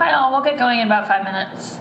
Hi all, we'll get going in about 5 minutes.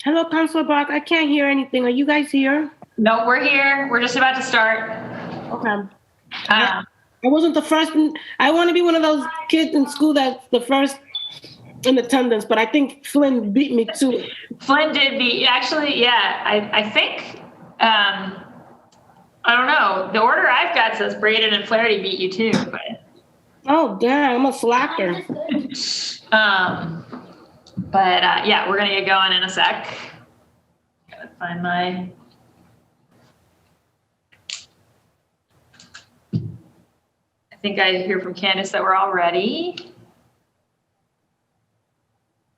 Hello, Councilor Bach. I can't hear anything. Are you guys here? No, we're here. We're just about to start. Okay. I wasn't the first. I want to be one of those kids in school that's the first in attendance, but I think Flynn beat me to it. Flynn did beat, actually, yeah. I think, I don't know. The order I've got says Braden and Flaherty beat you too, but. Oh, damn, I'm a slacker. Yeah, we're going to get going in a sec. Gotta find my. I think I hear from Candace that we're all ready.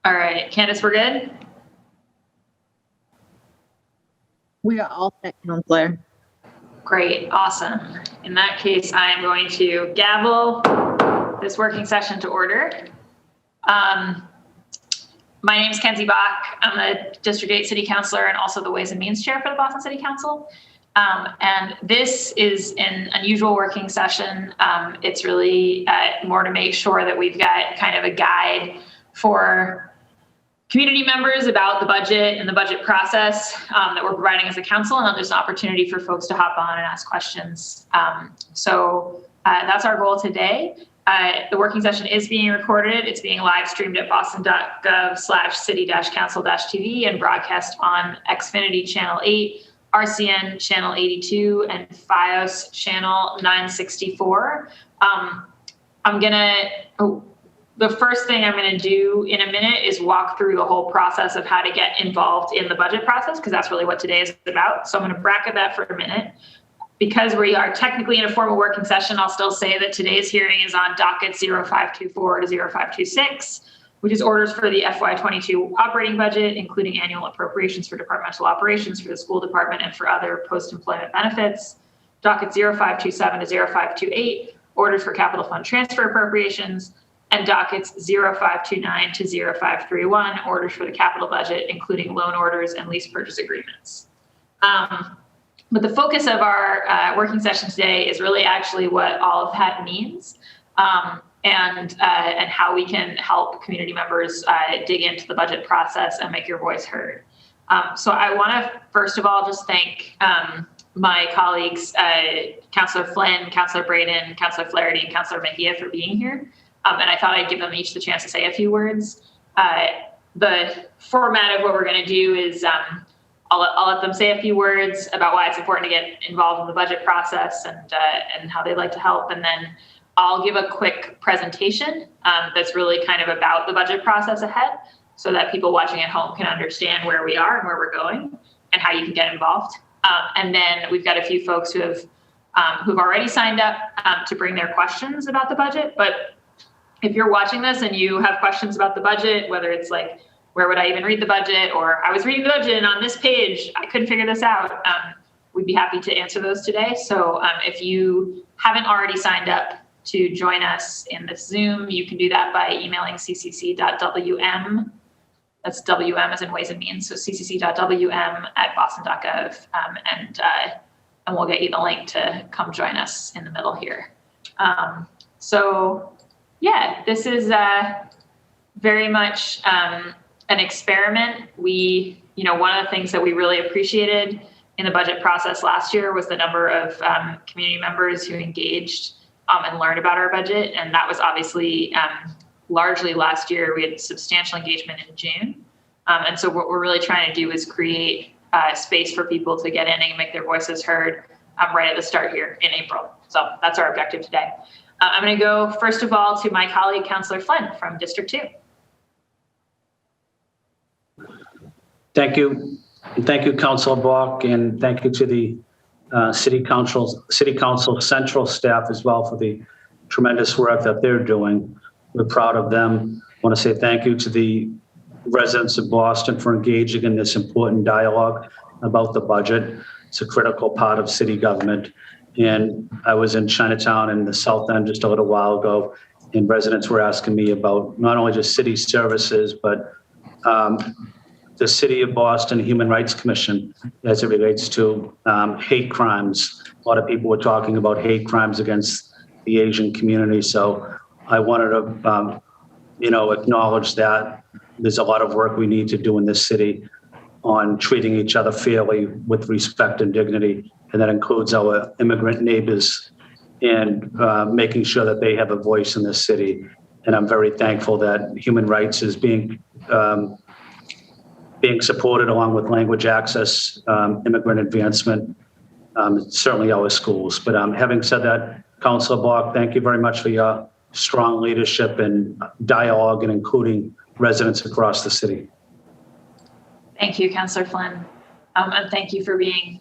All right, Candace, we're good? We are all set, Counselor. Great, awesome. In that case, I am going to gavel this working session to order. My name is Kenzie Bach. I'm the District 8 City Councilor and also the Ways and Means Chair for the Boston City Council. And this is an unusual working session. It's really more to make sure that we've got kind of a guide for community members about the budget and the budget process that we're providing as a council, and then there's an opportunity for folks to hop on and ask questions. So that's our goal today. The working session is being recorded. It's being live streamed at boston.gov/city-council-tv and broadcast on Xfinity Channel 8, RCN Channel 82, and FiOS Channel 964. The first thing I'm going to do in a minute is walk through the whole process of how to get involved in the budget process, because that's really what today is about. So I'm going to bracket that for a minute. Because we are technically in a formal working session, I'll still say that today's hearing is on docket 0524 to 0526, which is orders for the FY22 operating budget, including annual appropriations for departmental operations for the school department and for other post-employment benefits. Docket 0527 to 0528, orders for capital fund transfer appropriations, and dockets 0529 to 0531, orders for the capital budget, including loan orders and lease purchase agreements. But the focus of our working session today is really actually what all of that means, and how we can help community members dig into the budget process and make your voice heard. So I want to, first of all, just thank my colleagues, Councillor Flynn, Councillor Braden, Councillor Flaherty, and Councillor Mejia for being here. And I thought I'd give them each the chance to say a few words. The format of what we're going to do is I'll let them say a few words about why it's important to get involved in the budget process and how they'd like to help. And then I'll give a quick presentation that's really kind of about the budget process ahead so that people watching at home can understand where we are and where we're going and how you can get involved. And then we've got a few folks who've already signed up to bring their questions about the budget. But if you're watching this and you have questions about the budget, whether it's like, where would I even read the budget? Or I was reading the budget and on this page, I couldn't figure this out. We'd be happy to answer those today. So if you haven't already signed up to join us in this Zoom, you can do that by emailing ccc.wm. That's WM as in Ways and Means. So ccc.wm@boston.gov. And we'll get you the link to come join us in the middle here. So yeah, this is very much an experiment. One of the things that we really appreciated in the budget process last year was the number of community members who engaged and learned about our budget. And that was obviously largely last year. We had substantial engagement in June. And so what we're really trying to do is create space for people to get in and make their voices heard right at the start here in April. So that's our objective today. I'm going to go, first of all, to my colleague, Councillor Flynn from District 2. Thank you. And thank you, Councilor Bach, and thank you to the City Council Central staff as well for the tremendous work that they're doing. We're proud of them. I want to say thank you to the residents of Boston for engaging in this important dialogue about the budget. It's a critical part of city government. And I was in Chinatown in the South End just a little while ago, and residents were asking me about not only just city services, but the City of Boston Human Rights Commission as it relates to hate crimes. A lot of people were talking about hate crimes against the Asian community. So I wanted to, acknowledge that there's a lot of work we need to do in this city on treating each other fairly with respect and dignity. And that includes our immigrant neighbors and making sure that they have a voice in this city. And I'm very thankful that human rights is being supported along with language access, immigrant advancement, certainly our schools. But having said that, Councilor Block, thank you very much for your strong leadership and dialogue and including residents across the city. Thank you, Councillor Flynn. And thank you for being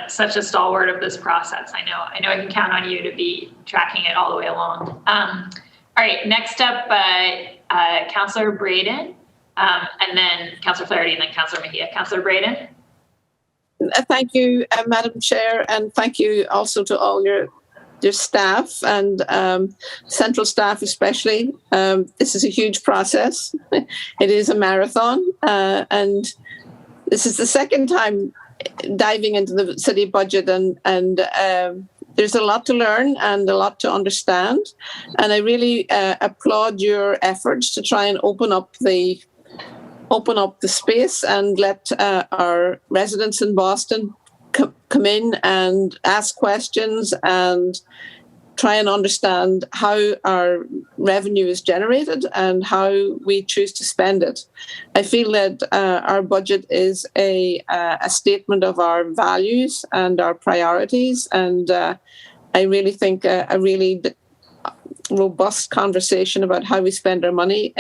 such a stalwart of this process. I know I can count on you to be tracking it all the way along. All right, next up, Councillor Braden, and then Councillor Flaherty, and then Councillor Mejia. Councillor Braden. Thank you, Madam Chair, and thank you also to all your staff and central staff especially. This is a huge process. It is a marathon, and this is the second time diving into the city budget, and there's a lot to learn and a lot to understand. And I really applaud your efforts to try and open up the space and let our residents in Boston come in and ask questions and try and understand how our revenue is generated and how we choose to spend it. I feel that our budget is a statement of our values and our priorities, and I really think a really robust conversation about how we spend our money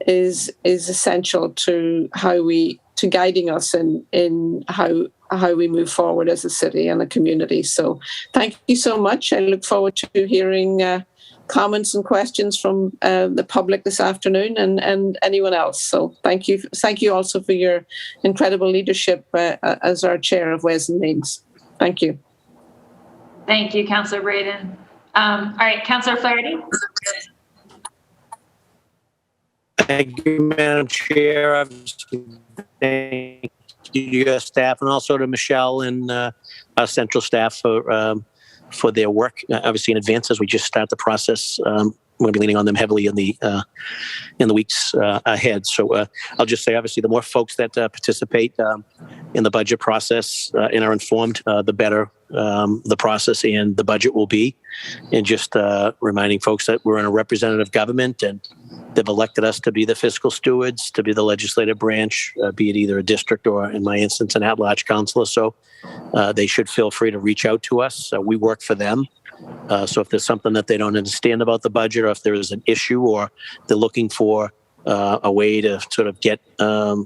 is essential to guiding us in how we move forward as a city and a community. So thank you so much. I look forward to hearing comments and questions from the public this afternoon and anyone else. So thank you. Thank you also for your incredible leadership as our chair of Ways and Means. Thank you. Thank you, Councillor Braden. All right, Councillor Flaherty. Thank you, Madam Chair. Thank you to your staff and also to Michelle and our central staff for their work, obviously in advance as we just start the process going to be leaning on them heavily in the weeks ahead. So I'll just say, obviously, the more folks that participate in the budget process and are informed, the better the process and the budget will be. And just reminding folks that we're in a representative government, and they've elected us to be the fiscal stewards, to be the legislative branch, be it either a district or, in my instance, an at-large councilor. So they should feel free to reach out to us. We work for them. So if there's something that they don't understand about the budget, or if there is an issue, or they're looking for a way to sort of get a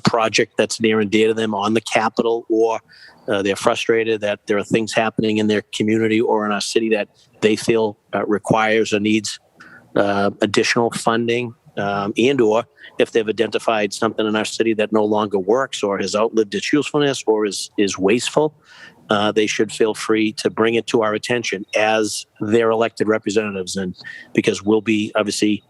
project that's near and dear to them on the Capitol, or they're frustrated that there are things happening in their community or in our city that they feel requires or needs additional funding, and or if they've identified something in our city that no longer works or has outlived its usefulness or is wasteful, they should feel free to bring it to our attention as their elected representatives. And because we'll be obviously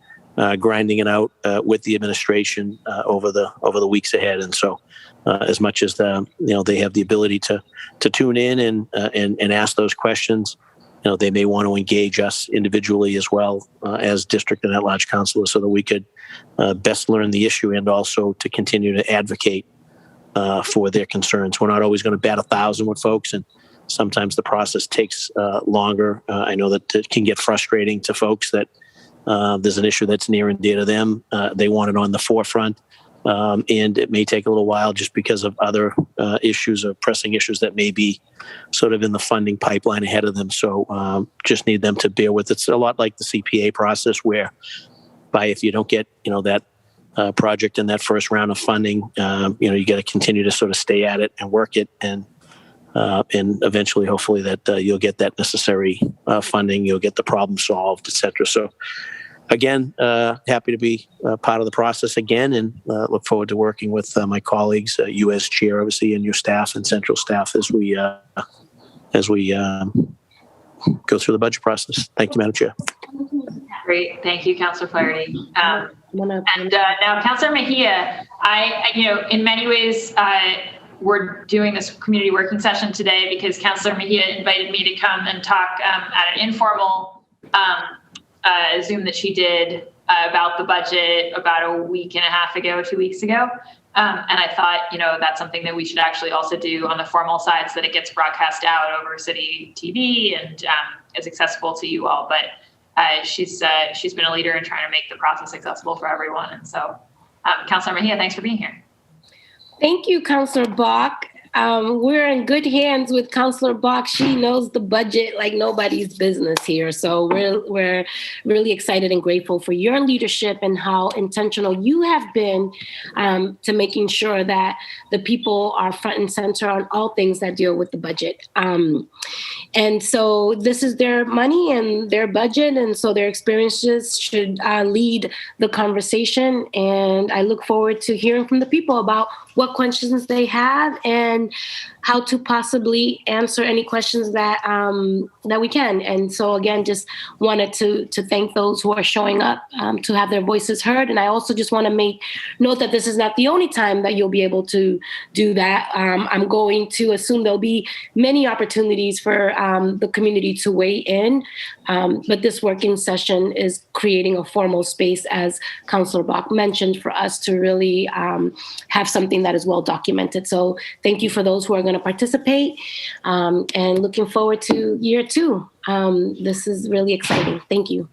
grinding it out with the administration over the weeks ahead. And so as much as they have the ability to tune in and ask those questions, they may want to engage us individually as well as district and at-large councilors, so that we could best learn the issue and also to continue to advocate for their concerns. We're not always going to bat 1,000 with folks, and sometimes the process takes longer. I know that it can get frustrating to folks that there's an issue that's near and dear to them. They want it on the forefront, and it may take a little while just because of other issues or pressing issues that may be sort of in the funding pipeline ahead of them. So just need them to bear with it. It's a lot like the CPA process, where if you don't get that project in that first round of funding, you got to continue to sort of stay at it and work it, and eventually, hopefully, that you'll get that necessary funding, you'll get the problem solved, et cetera. So, again, happy to be part of the process again, and look forward to working with my colleagues, you as chair, obviously, and your staff and central staff as we go through the budget process. Thank you, Madam Chair. Great. Thank you, Councillor Flaherty. And now, Councillor Mejia, in many ways, we're doing this community working session today because Councillor Mejia invited me to come and talk at an informal Zoom that she did about the budget about a week and a half ago, 2 weeks ago. And I thought, that's something that we should actually also do on the formal side, so that it gets broadcast out over city TV and is accessible to you all. But she's been a leader in trying to make the process accessible for everyone. And so, Councillor Mejia, thanks for being here. Thank you, Councillor Bach. We're in good hands with Councillor Bach. She knows the budget like nobody's business here. So we're really excited and grateful for your leadership and how intentional you have been to making sure that the people are front and center on all things that deal with the budget. And so this is their money and their budget, and so their experiences should lead the conversation. And I look forward to hearing from the people about what questions they have and how to possibly answer any questions that we can. And so again, just wanted to thank those who are showing up to have their voices heard. And I also just want to make note that this is not the only time that you'll be able to do that. I'm going to assume there'll be many opportunities for the community to weigh in. But this working session is creating a formal space, as Councillor Bach mentioned, for us to really have something that is well documented. So thank you for those who are going to participate, and looking forward to year 2. This is really exciting. Thank you.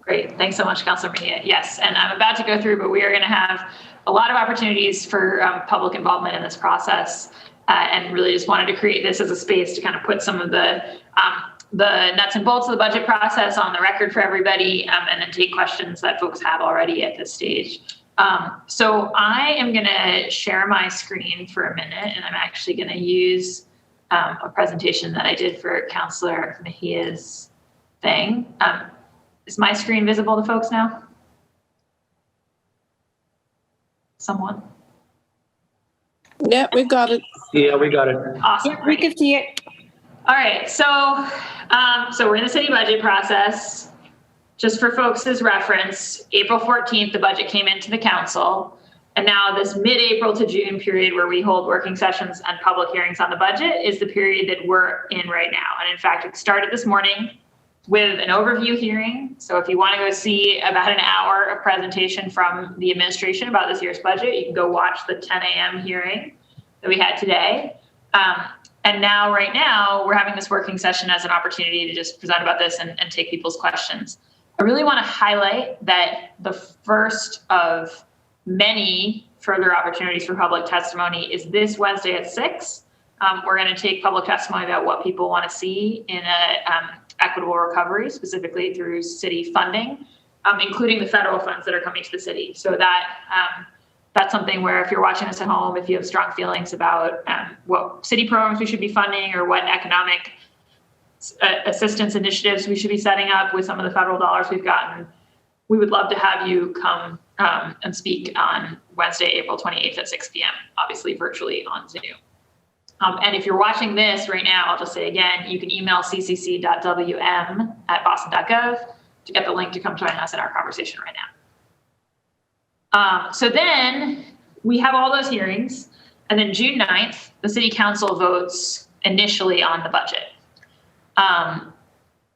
Great. Thanks so much, Councillor Mejia. Yes, and I'm about to go through, but we are going to have a lot of opportunities for public involvement in this process, and really just wanted to create this as a space to kind of put some of the nuts and bolts of the budget process on the record for everybody, and then take questions that folks have already at this stage. So I am going to share my screen for a minute, and I'm actually going to use a presentation that I did for Councillor Mejia's thing. Is my screen visible to folks now? Someone? Yeah, we got it. Yeah, we got it. Awesome. Yeah, we can see it. All right. So we're in the city budget process. Just for folks' reference, April 14th, the budget came into the council. And now this mid-April to June period where we hold working sessions and public hearings on the budget is the period that we're in right now. And in fact, it started this morning. with an overview hearing. So if you want to go see about an hour of presentation from the administration about this year's budget, you can go watch the 10 a.m. hearing that we had today. And now, right now, we're having this working session as an opportunity to just present about this and take people's questions. I really want to highlight that the first of many further opportunities for public testimony is this Wednesday at 6. We're going to take public testimony about what people want to see in equitable recovery, specifically through city funding, including the federal funds that are coming to the city. So that's something where if you're watching this at home, if you have strong feelings about what city programs we should be funding or what economic assistance initiatives we should be setting up with some of the federal dollars we've gotten, we would love to have you come and speak on Wednesday, April 28th at 6 p.m., obviously virtually on Zoom. And if you're watching this right now, I'll just say again, you can email ccc.wm@boston.gov to get the link to come join us in our conversation right now. So then we have all those hearings, and then June 9th, the city council votes initially on the budget.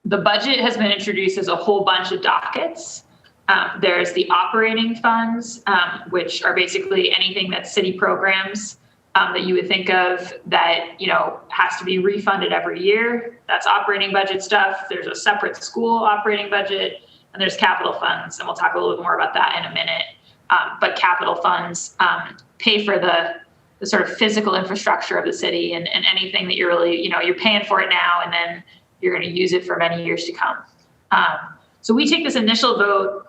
The budget has been introduced as a whole bunch of dockets. There's the operating funds, which are basically anything that's city programs that you would think of that, has to be refunded every year. That's operating budget stuff. There's a separate school operating budget, and there's capital funds. And we'll talk a little bit more about that in a minute. But capital funds pay for the sort of physical infrastructure of the city and anything that you're really, you're paying for it now, and then you're going to use it for many years to come. So we take this initial vote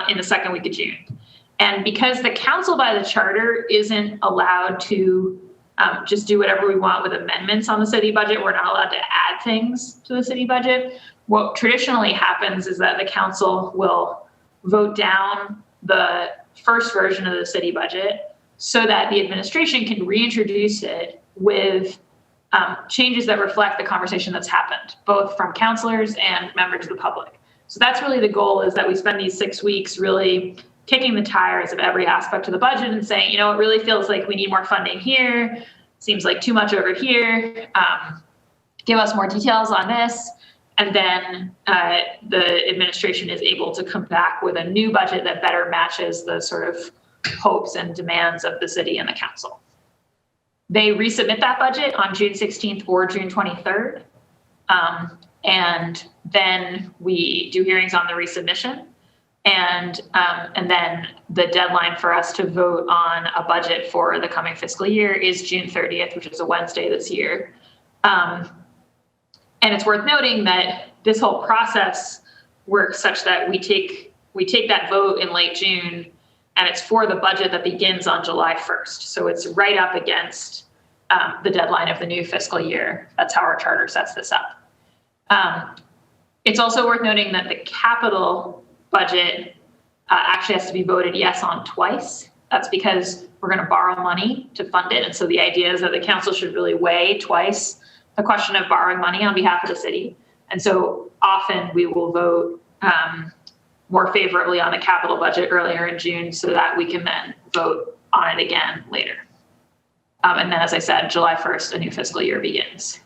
in the second week of June. And because the council by the charter isn't allowed to just do whatever we want with amendments on the city budget, we're not allowed to add things to the city budget. What traditionally happens is that the council will vote down the first version of the city budget so that the administration can reintroduce it with changes that reflect the conversation that's happened, both from councilors and members of the public. So that's really the goal, is that we spend these 6 weeks really kicking the tires of every aspect of the budget and saying, it really feels like we need more funding here. Seems like too much over here. Give us more details on this. And then the administration is able to come back with a new budget that better matches the sort of hopes and demands of the city and the council. They resubmit that budget on June 16th or June 23rd. And then we do hearings on the resubmission. And then the deadline for us to vote on a budget for the coming fiscal year is June 30th, which is a Wednesday this year. And it's worth noting that this whole process works such that we take that vote in late June, and it's for the budget that begins on July 1st. So it's right up against the deadline of the new fiscal year. That's how our charter sets this up. It's also worth noting that the capital budget actually has to be voted yes on twice. That's because we're going to borrow money to fund it. And so the idea is that the council should really weigh twice the question of borrowing money on behalf of the city. And so often we will vote more favorably on the capital budget earlier in June so that we can then vote on it again later. And then, as I said, July 1st, a new fiscal year begins.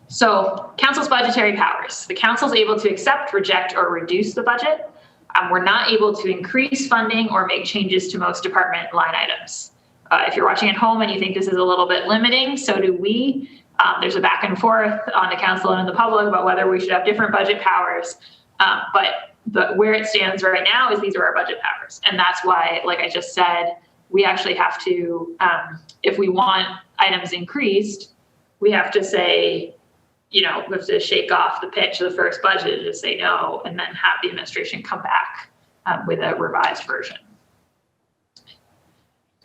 So council's budgetary powers. The council is able to accept, reject, or reduce the budget. We're not able to increase funding or make changes to most department line items. If you're watching at home and you think this is a little bit limiting, so do we. There's a back and forth on the council and in the public about whether we should have different budget powers. But where it stands right now is these are our budget powers. And that's why, like I just said, we actually have to, if we want items increased, we have to say, we have to shake off the pitch of the first budget to say no, and then have the administration come back with a revised version.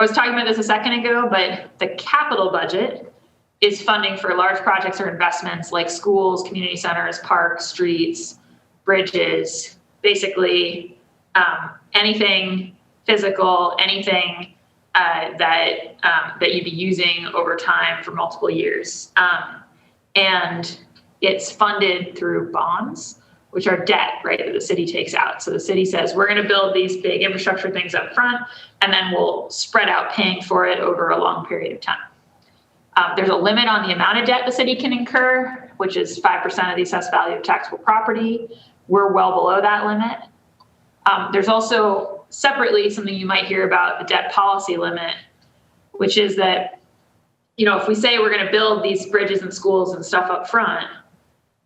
I was talking about this a second ago, but the capital budget is funding for large projects or investments like schools, community centers, parks, streets, bridges, basically anything physical, anything that you'd be using over time for multiple years. And it's funded through bonds, which are debt, right, that the city takes out. So the city says, we're going to build these big infrastructure things up front, and then we'll spread out paying for it over a long period of time. There's a limit on the amount of debt the city can incur, which is 5% of the assessed value of taxable property. We're well below that limit. There's also separately something you might hear about, the debt policy limit, which is that, if we say we're going to build these bridges and schools and stuff up front,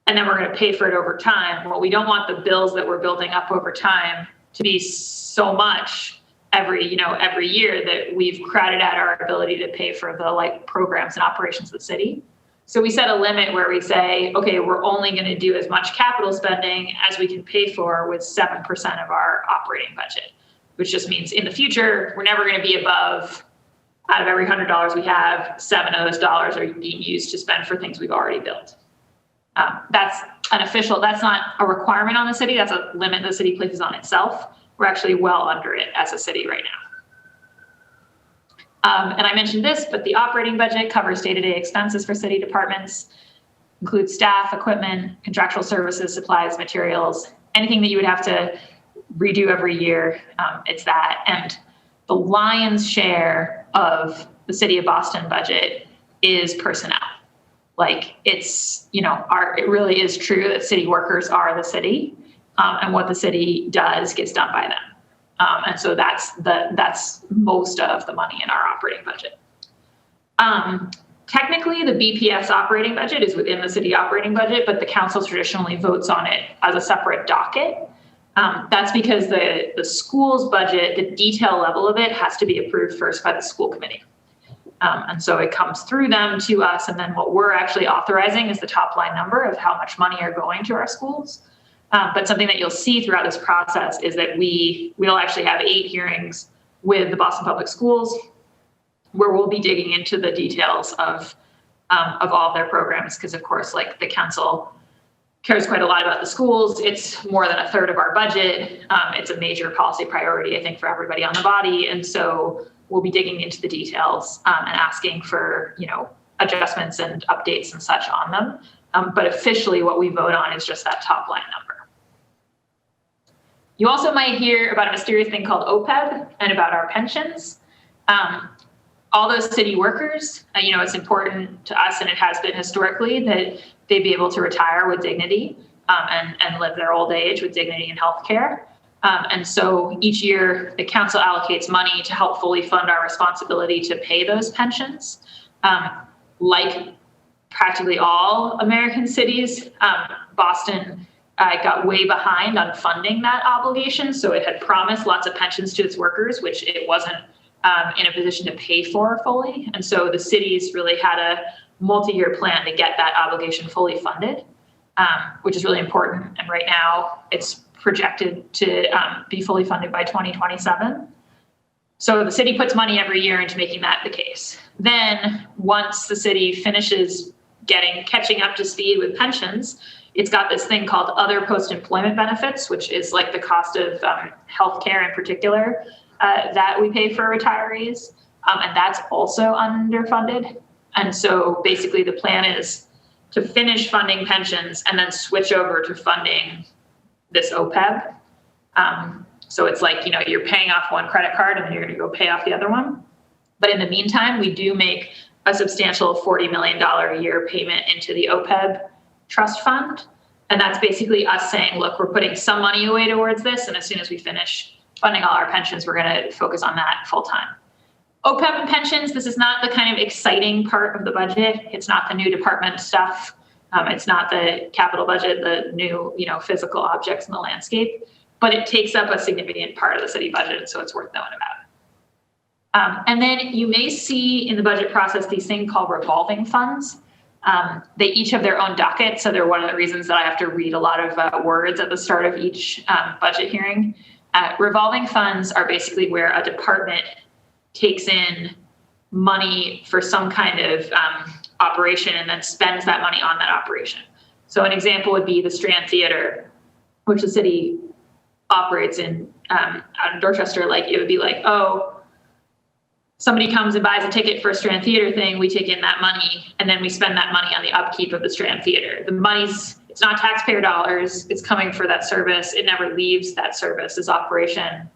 and then we're going to pay for it over time, well, we don't want the bills that we're building up over time to be so much every year that we've crowded out our ability to pay for the programs and operations of the city. So we set a limit where we say, okay, we're only going to do as much capital spending as we can pay for with 7% of our operating budget, which just means in the future, we're never going to be above, out of every $100 we have, 7 of those dollars are being used to spend for things we've already built. That's not a requirement on the city. That's a limit the city places on itself. We're actually well under it as a city right now. And I mentioned this, but the operating budget covers day-to-day expenses for city departments, includes staff, equipment, contractual services, supplies, materials, anything that you would have to redo every year. It's that. And the lion's share of the City of Boston budget is personnel. It really is true that city workers are the city, and what the city does gets done by them. And so that's most of the money in our operating budget. Technically, the BPS operating budget is within the city operating budget, but the council traditionally votes on it as a separate docket. That's because the school's budget, the detail level of it, has to be approved first by the school committee. And so it comes through them to us, and then what we're actually authorizing is the top line number of how much money are going to our schools. But something that you'll see throughout this process is that we'll actually have 8 hearings with the Boston Public Schools, where we'll be digging into the details of all of their programs, because of course, the council cares quite a lot about the schools. It's more than a third of our budget. It's a major policy priority, I think, for everybody on the body. And so we'll be digging into the details and asking for, adjustments and updates and such on them. But officially what we vote on is just that top line number. You also might hear about a mysterious thing called Opeb and about our pensions. All those city workers, it's important to us, and it has been historically, that they be able to retire with dignity and live their old age with dignity and health care. And so each year the council allocates money to help fully fund our responsibility to pay those pensions. Like practically all American cities, Boston got way behind on funding that obligation. So it had promised lots of pensions to its workers, which it wasn't in a position to pay for fully. And so the cities really had a multi-year plan to get that obligation fully funded, which is really important. And right now it's projected to be fully funded by 2027. So the city puts money every year into making that the case. Then once the city finishes catching up to speed with pensions, it's got this thing called other post-employment benefits, which is like the cost of healthcare in particular that we pay for retirees. And that's also underfunded. And so basically the plan is to finish funding pensions and then switch over to funding this Opeb. So it's like, you're paying off one credit card and then you're going to go pay off the other one. But in the meantime, we do make a substantial $40 million a year payment into the Opeb trust fund. And that's basically us saying, look, we're putting some money away towards this. And as soon as we finish funding all our pensions, we're going to focus on that full time. Opeb and pensions, this is not the kind of exciting part of the budget. It's not the new department stuff. It's not the capital budget, the new, physical objects in the landscape, but it takes up a significant part of the city budget. So it's worth knowing about. And then you may see in the budget process these things called revolving funds. They each have their own docket. So they're one of the reasons that I have to read a lot of words at the start of each budget hearing. Revolving funds are basically where a department takes in money for some kind of operation and then spends that money on that operation. So an example would be the Strand Theater, which the city operates in out in Dorchester. It would be like, oh, somebody comes and buys a ticket for a Strand Theater thing, we take in that money, and then we spend that money on the upkeep of the Strand Theater. It's not taxpayer dollars, it's coming for that service. It never leaves that service's operation.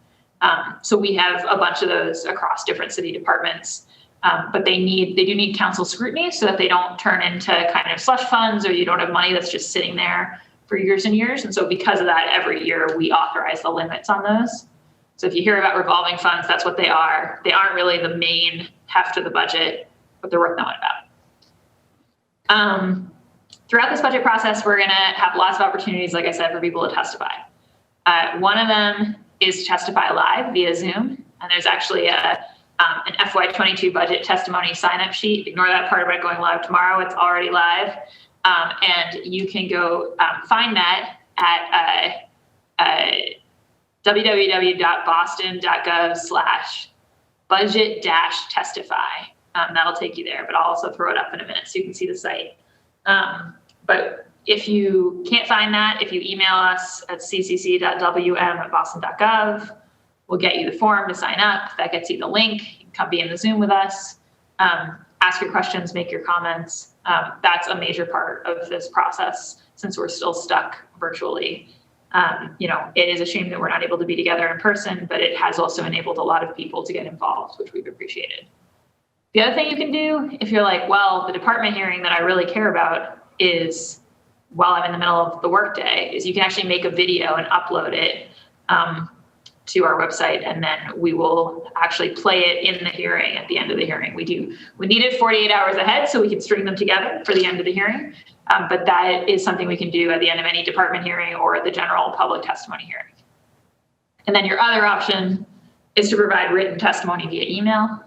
So we have a bunch of those across different city departments. But they do need council scrutiny so that they don't turn into kind of slush funds, or you don't have money that's just sitting there for years and years. And so because of that, every year we authorize the limits on those. So if you hear about revolving funds, that's what they are. They aren't really the main heft of the budget, but they're worth knowing about. Throughout this budget process, we're going to have lots of opportunities, like I said, for people to testify. One of them is to testify live via Zoom. And there's actually an FY22 Budget testimony sign-up sheet. Ignore that part about going live tomorrow. It's already live. And you can go find that at www.boston.gov/budget-testify. That'll take you there, but I'll also throw it up in a minute so you can see the site. But if you can't find that, if you email us at ccc.wm@boston.gov, we'll get you the form to sign up. That gets you the link. You can come be in the Zoom with us, ask your questions, make your comments. That's a major part of this process since we're still stuck virtually. It is a shame that we're not able to be together in person, but it has also enabled a lot of people to get involved, which we've appreciated. The other thing you can do, if you're like, well, the department hearing that I really care about is while I'm in the middle of the workday, is you can actually make a video and upload it to our website, and then we will actually play it in the hearing at the end of the hearing. We need it 48 hours ahead so we can string them together for the end of the hearing. But that is something we can do at the end of any department hearing or the general public testimony hearing. And then your other option is to provide written testimony via email.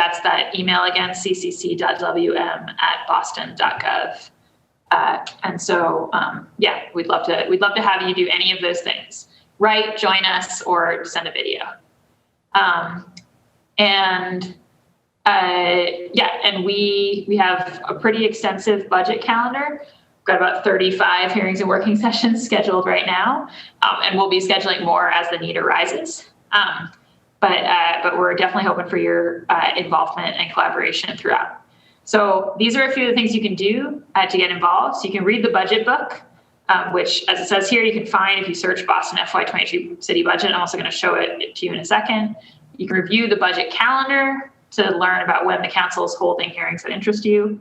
That's that email again, ccc.wm@boston.gov. And so, we'd love to have you do any of those things. Write, join us, or send a video. And we have a pretty extensive budget calendar. We've got about 35 hearings and working sessions scheduled right now, and we'll be scheduling more as the need arises. But we're definitely hoping for your involvement and collaboration throughout. So these are a few of the things you can do to get involved. So you can read the budget book, which, as it says here, you can find if you search Boston FY22 City Budget. I'm also going to show it to you in a second. You can review the budget calendar to learn about when the council is holding hearings that interest you.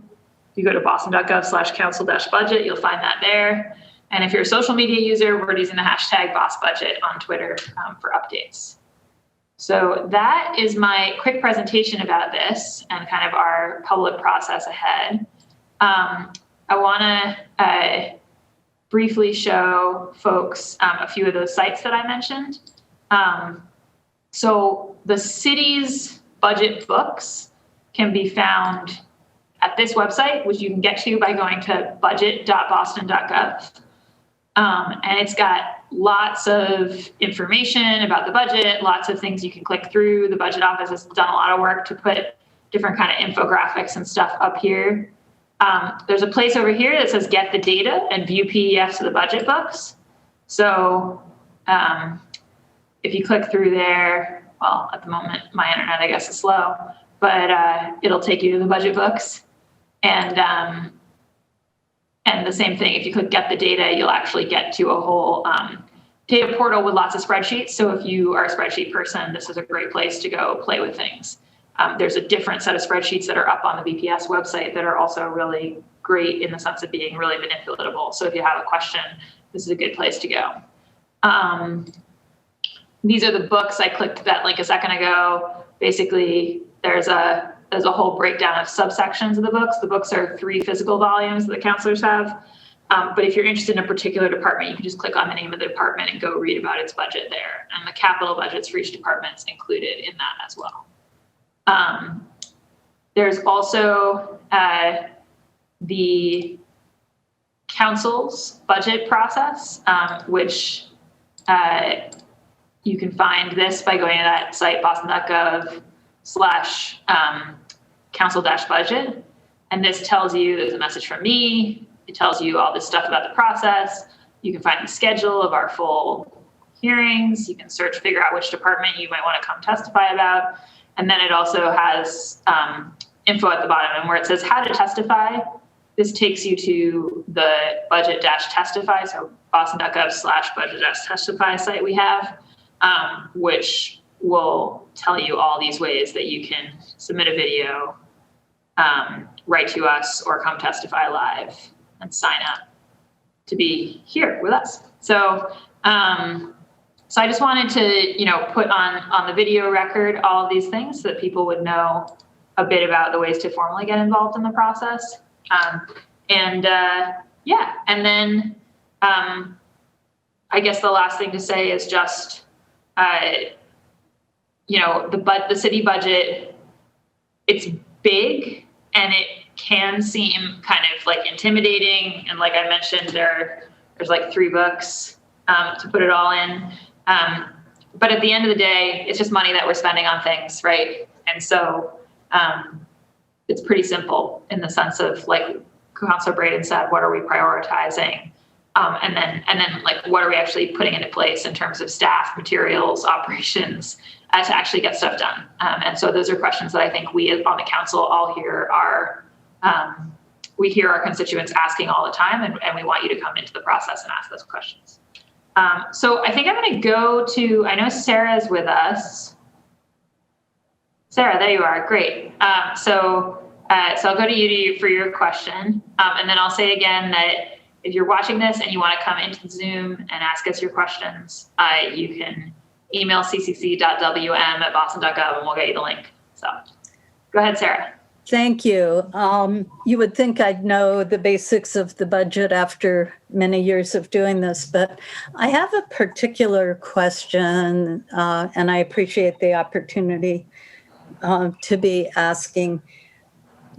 If you go to boston.gov/council-budget, you'll find that there. And if you're a social media user, we're using the hashtag BossBudget on Twitter for updates. So that is my quick presentation about this and kind of our public process ahead. I want to briefly show folks a few of those sites that I mentioned. So the city's budget books can be found at this website, which you can get to by going to budget.boston.gov. And it's got lots of information about the budget, lots of things you can click through. The budget office has done a lot of work to put different kind of infographics and stuff up here. There's a place over here that says get the data and view PDFs of the budget books. So if you click through there, well, at the moment, my internet, I guess, is slow, but it'll take you to the budget books. And the same thing, if you click get the data, you'll actually get to a whole data portal with lots of spreadsheets. So if you are a spreadsheet person, this is a great place to go play with things. There's a different set of spreadsheets that are up on the BPS website that are also really great in the sense of being really manipulatable. So if you have a question, this is a good place to go. These are the books. I clicked that link a second ago. Basically, there's a whole breakdown of subsections of the books. The books are 3 physical volumes that the counselors have. But if you're interested in a particular department, you can just click on the name of the department and go read about its budget there. And the capital budgets for each department is included in that as well. There's also the council's budget process, which you can find this by going to that site, boston.gov/council-budget. And this tells you, there's a message from me. It tells you all this stuff about the process. You can find the schedule of our full hearings. You can search, figure out which department you might want to come testify about. And then it also has info at the bottom. And where it says how to testify, this takes you to the budget-testify, so boston.gov/budget-testify site we have, which will tell you all these ways that you can submit a video, write to us, or come testify live and sign up to be here with us. So, so I just wanted to, put on the video record all of these things so that people would know a bit about the ways to formally get involved in the process. And then I guess the last thing to say is just, the city budget, it's big and it can seem kind of like intimidating. And like I mentioned, there's like 3 books to put it all in. But at the end of the day, it's just money that we're spending on things, right? And so it's pretty simple in the sense of, like Councilor Braden said, what are we prioritizing? And then like, what are we actually putting into place in terms of staff, materials, operations, to actually get stuff done? And so those are questions that I think we on the council all hear we hear our constituents asking all the time, and we want you to come into the process and ask those questions. So I think I'm going to go to, I know Sarah's with us. Sarah, there you are. Great. So I'll go to you for your question. And then I'll say again that if you're watching this and you want to come into Zoom and ask us your questions, you can email ccc.wm@boston.gov and we'll get you the link. So go ahead, Sarah. Thank you. You would think I'd know the basics of the budget after many years of doing this, but I have a particular question, and I appreciate the opportunity to be asking.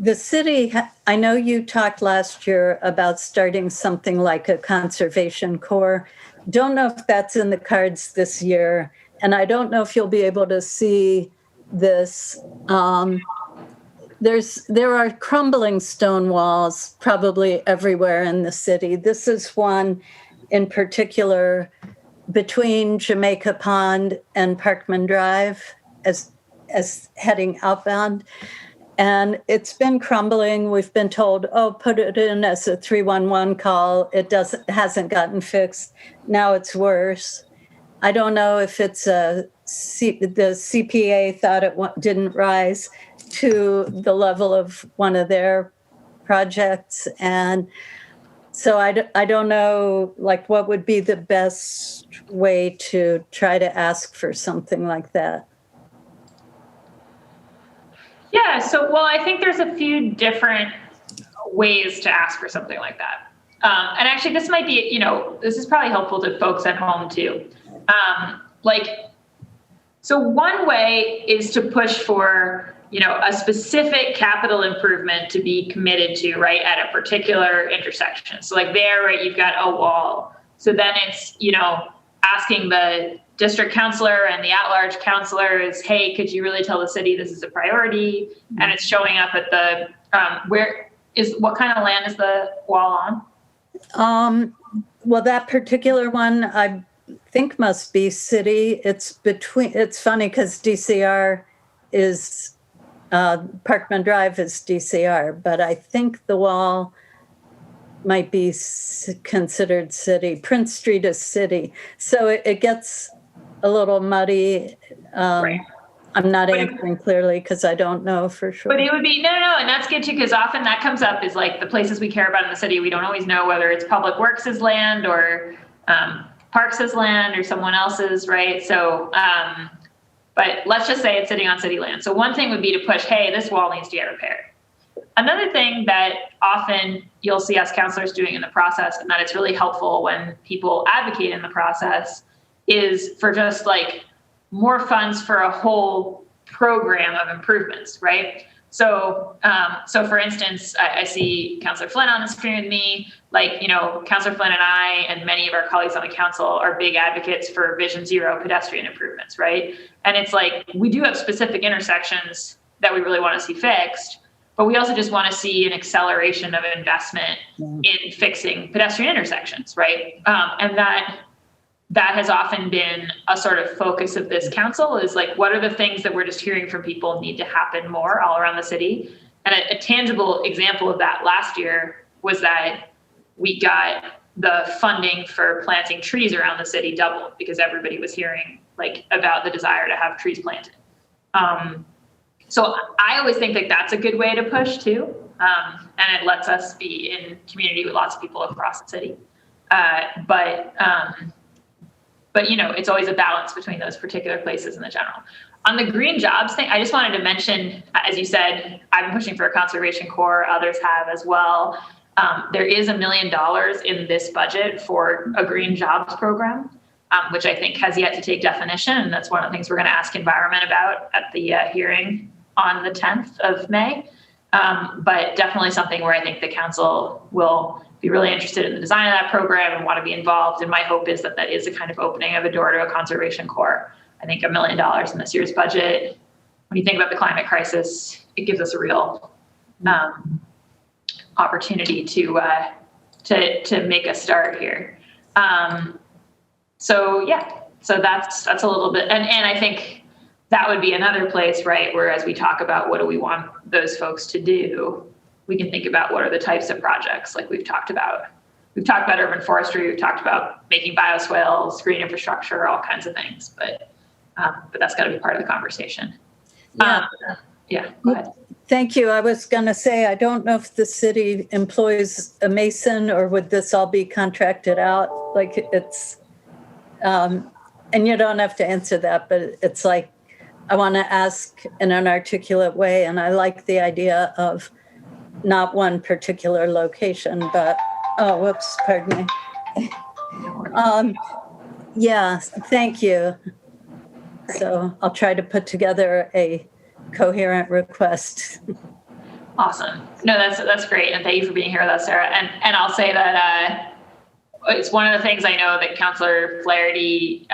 The city, I know you talked last year about starting something like a conservation corps. Don't know if that's in the cards this year, and I don't know if you'll be able to see this. There are crumbling stone walls probably everywhere in the city. This is one in particular between Jamaica Pond and Parkman Drive as heading outbound. And it's been crumbling. We've been told, put it in as a 311 call. It hasn't gotten fixed. Now it's worse. I don't know if it's the CPA thought it didn't rise to the level of one of their projects. And so I don't know, like, what would be the best way to try to ask for something like that? Yeah, well, I think there's a few different ways to ask for something like that. And actually, this might be, this is probably helpful to folks at home too. So one way is to push for, a specific capital improvement to be committed to, right, at a particular intersection. So like there, right, you've got a wall. So then it's, asking the district councilor and the at-large councilors, hey, could you really tell the city this is a priority? And it's showing up at the, what kind of land is the wall on? Well, that particular one, I think must be city. It's funny because DCR is, Parkman Drive is DCR, but I think the wall might be considered city. Prince Street is city. So it gets a little muddy. Right. I'm not answering clearly because I don't know for sure. But it would be, no, and that's good too, because often that comes up is like the places we care about in the city. We don't always know whether it's Public Works' land or Parks' land or someone else's, right? So, but let's just say it's sitting on city land. So one thing would be to push, hey, this wall needs to get repaired. Another thing that often you'll see us counselors doing in the process, and that it's really helpful when people advocate in the process, is for just like more funds for a whole program of improvements, right? So, for instance, I see Councilor Flynn on the screen with me. Like, Councilor Flynn and I and many of our colleagues on the council are big advocates for Vision Zero pedestrian improvements, right? And it's like, we do have specific intersections that we really want to see fixed, but we also just want to see an acceleration of investment in fixing pedestrian intersections, right? And that has often been a sort of focus of this council, is like, what are the things that we're just hearing from people need to happen more all around the city? And a tangible example of that last year was that we got the funding for planting trees around the city doubled because everybody was hearing, like about the desire to have trees planted. So I always think that that's a good way to push too. And it lets us be in community with lots of people across the city. But you know, it's always a balance between those particular places in the general. On the green jobs thing, I just wanted to mention, as you said, I've been pushing for a conservation corps, others have as well. There is $1 million in this budget for a green jobs program, which I think has yet to take definition. And that's one of the things we're going to ask Environment about at the hearing on the 10th of May. But definitely something where I think the council will be really interested in the design of that program and want to be involved. And my hope is that that is a kind of opening of a door to a conservation corps. I think $1 million in this year's budget, when you think about the climate crisis, it gives us a real opportunity to make a start here. So that's a little bit, and I think that would be another place, right, where as we talk about what do we want those folks to do, we can think about what are the types of projects like we've talked about. We've talked about urban forestry, we've talked about making bioswales, green infrastructure, all kinds of things, but that's got to be part of the conversation. Yeah. Go ahead. Thank you. I was going to say, I don't know if the city employs a mason or would this all be contracted out? Like it's, and you don't have to answer that, but it's like, I want to ask in an articulate way. And I like the idea of not one particular location, but, pardon me. Yeah, thank you. So I'll try to put together a coherent request. Awesome. No, that's great. And thank you for being here with us, Sarah. And I'll say that it's one of the things I know that Councillor Flaherty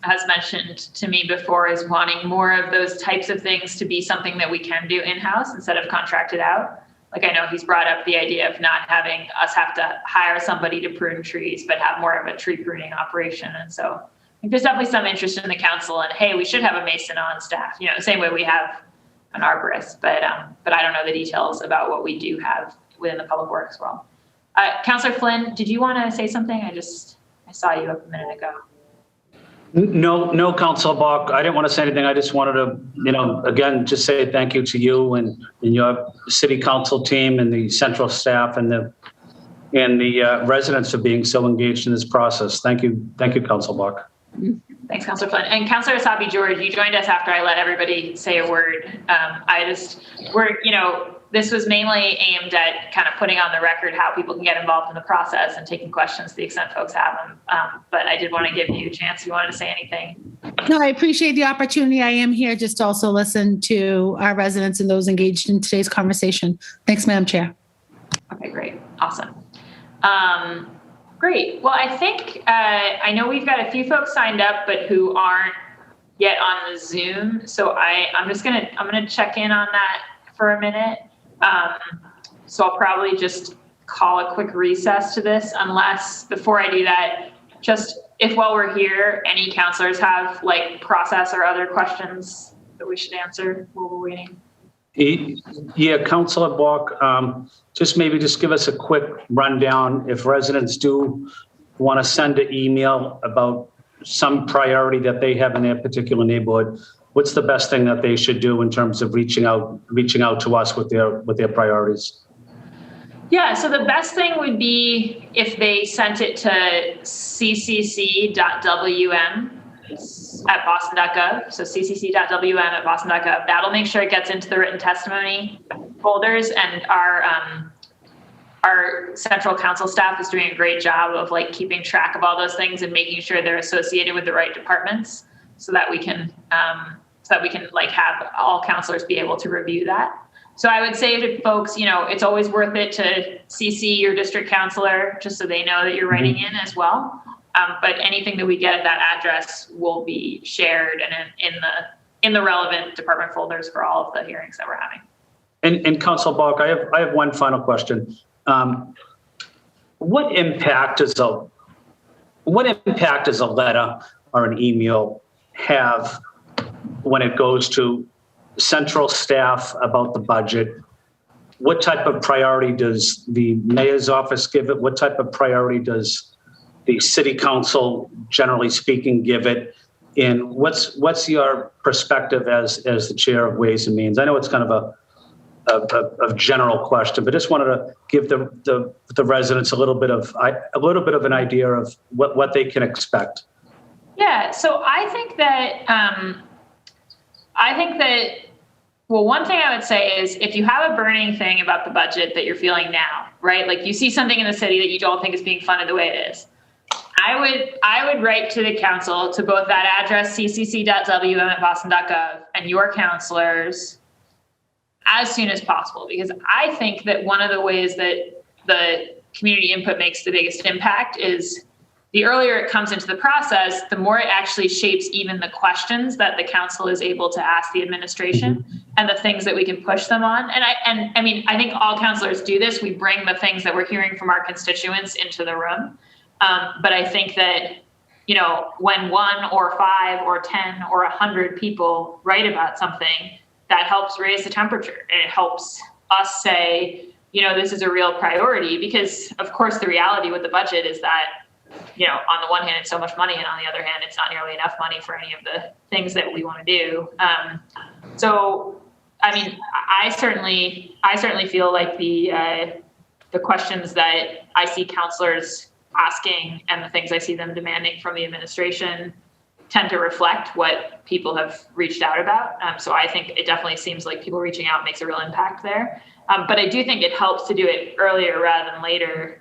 has mentioned to me before is wanting more of those types of things to be something that we can do in-house instead of contracted out. Like I know he's brought up the idea of not having us have to hire somebody to prune trees, but have more of a tree pruning operation. And so I think there's definitely some interest in the council and, hey, we should have a mason on staff, you know, the same way we have an arborist, but I don't know the details about what we do have within the public works world. Councillor Flynn, did you want to say something? I saw you up a minute ago. No, Councilor Bach, I didn't want to say anything. I just wanted to, again, just say thank you to you and your city council team and the central staff and the residents for being so engaged in this process. Thank you, Councilor Bach. Thanks, Councillor Flynn. And Councillor Asabi George, you joined us after I let everybody say a word. This was mainly aimed at kind of putting on the record how people can get involved in the process and taking questions to the extent folks have them. But I did want to give you a chance if you wanted to say anything. No, I appreciate the opportunity. I am here just to also listen to our residents and those engaged in today's conversation. Thanks, Madam Chair. Okay, great. Awesome. Great. Well, I think I know we've got a few folks signed up, but who aren't yet on the Zoom. So I'm gonna check in on that for a minute. So I'll probably just call a quick recess to this, unless before I do that, just if while we're here, any counselors have like process or other questions that we should answer while we're waiting. Yeah, Councilor Bach, just give us a quick rundown. If residents do want to send an email about some priority that they have in their particular neighborhood, what's the best thing that they should do in terms of reaching out to us with their priorities? Yeah, so the best thing would be if they sent it to ccc.wm@boston.gov. So ccc.wm@boston.gov. That'll make sure it gets into the written testimony folders, and our central council staff is doing a great job of like keeping track of all those things and making sure they're associated with the right departments, so that we can like have all counselors be able to review that. So I would say to folks, it's always worth it to CC your district counselor just so they know that you're writing in as well. But anything that we get at that address will be shared and in the relevant department folders for all of the hearings that we're having. And Councilor Bach, I have one final question. What impact does a letter or an email have when it goes to central staff about the budget? What type of priority does the mayor's office give it? What type of priority does the city council, generally speaking, give it? And what's your perspective as the chair of Ways and Means? I know it's kind of a general question, but just wanted to give the residents a little bit of an idea of what they can expect. Yeah, so I think that well, one thing I would say is if you have a burning thing about the budget that you're feeling now, right? Like you see something in the city that you don't think is being funded the way it is. I would write to the council, to both that address, ccc.wm@boston.gov, and your counselors as soon as possible, because I think that one of the ways that the community input makes the biggest impact is the earlier it comes into the process, the more it actually shapes even the questions that the council is able to ask the administration and the things that we can push them on. And I mean, I think all counselors do this. We bring the things that we're hearing from our constituents into the room. But I think that, you know, when 1 or 5 or 10 or 100 people write about something, that helps raise the temperature. And it helps us say, you know, this is a real priority, because of course the reality with the budget is that, you know, on the one hand, it's so much money, and on the other hand, it's not nearly enough money for any of the things that we want to do. So, I mean, I certainly feel like the questions that I see counselors asking and the things I see them demanding from the administration tend to reflect what people have reached out about. So I think it definitely seems like people reaching out makes a real impact there. But I do think it helps to do it earlier rather than later.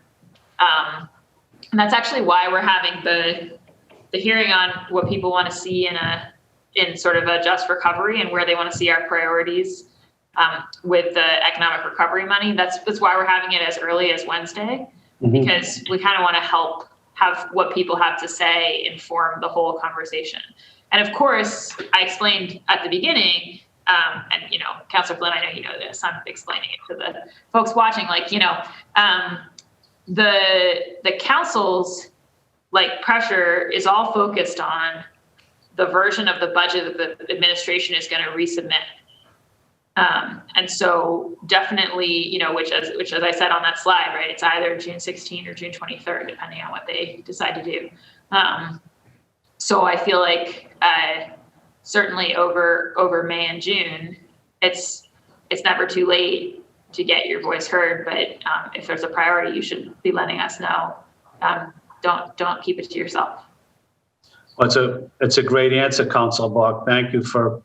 And that's actually why we're having the hearing on what people want to see in sort of a just recovery and where they want to see our priorities with the economic recovery money. That's why we're having it as early as Wednesday, because we kind of want to help have what people have to say inform the whole conversation. And of course, I explained at the beginning, and, you know, Councilor Flynn, I know you know this, I'm explaining it to the folks watching, like, you know, the council's like pressure is all focused on the version of the budget that the administration is going to resubmit. And so definitely, you know, which as I said on that slide, right, it's either June 16th or June 23rd, depending on what they decide to do. So I feel like certainly over May and June, it's never too late to get your voice heard. But if there's a priority, you should be letting us know. Don't keep it to yourself. Well, it's a great answer, Councilor Bach. Thank you for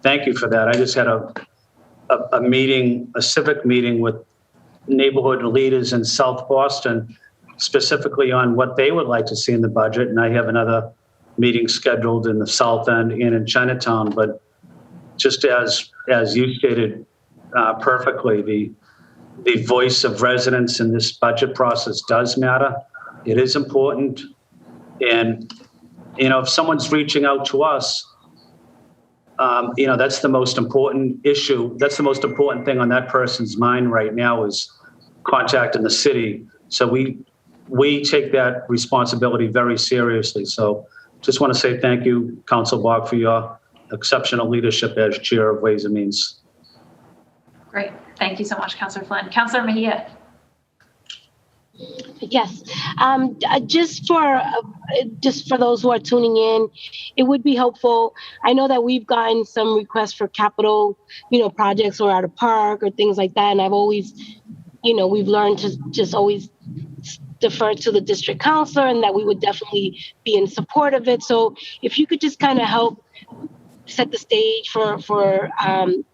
that. I just had a civic meeting with neighborhood leaders in South Boston, specifically on what they would like to see in the budget. And I have another meeting scheduled in the South End and in Chinatown. But just as you stated perfectly, the voice of residents in this budget process does matter. It is important. And, you know, if someone's reaching out to us, you know, that's the most important issue. That's the most important thing on that person's mind right now is contacting the city. So we take that responsibility very seriously. So just want to say thank you, Councilor Bach, for your exceptional leadership as chair of Ways and Means. Great. Thank you so much, Councilor Flynn. Councilor Mejia. Yes. Just for those who are tuning in, it would be helpful. I know that we've gotten some requests for capital, you know, projects or at a park or things like that. And I've always, you know, we've learned to just always defer to the district councilor, and that we would definitely be in support of it. So if you could just kind of help set the stage for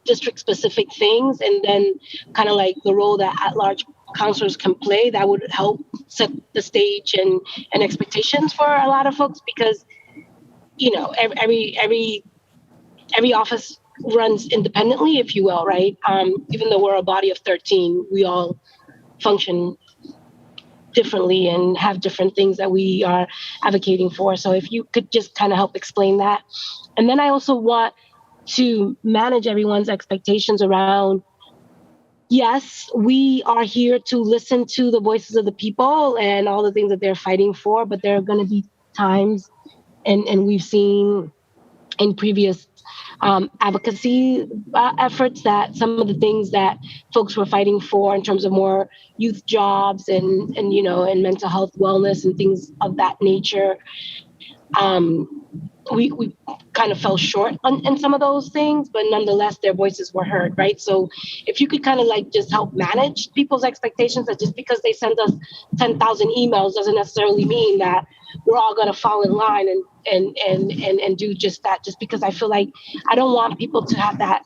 district specific things, and then kind of like the role that at-large councilors can play, that would help set the stage and expectations for a lot of folks, because, you know, every office runs independently, if you will, right? Even though we're a body of 13, we all function differently and have different things that we are advocating for. So if you could just kind of help explain that. And then I also want to manage everyone's expectations around, yes, we are here to listen to the voices of the people and all the things that they're fighting for, but there are going to be times, and we've seen in previous advocacy efforts, that some of the things that folks were fighting for in terms of more youth jobs and you know, and mental health wellness and things of that nature, we kind of fell short in some of those things, but nonetheless, their voices were heard, right? So if you could kind of like just help manage people's expectations that just because they send us 10,000 emails doesn't necessarily mean that we're all going to fall in line and do just that, just because I feel like I don't want people to have that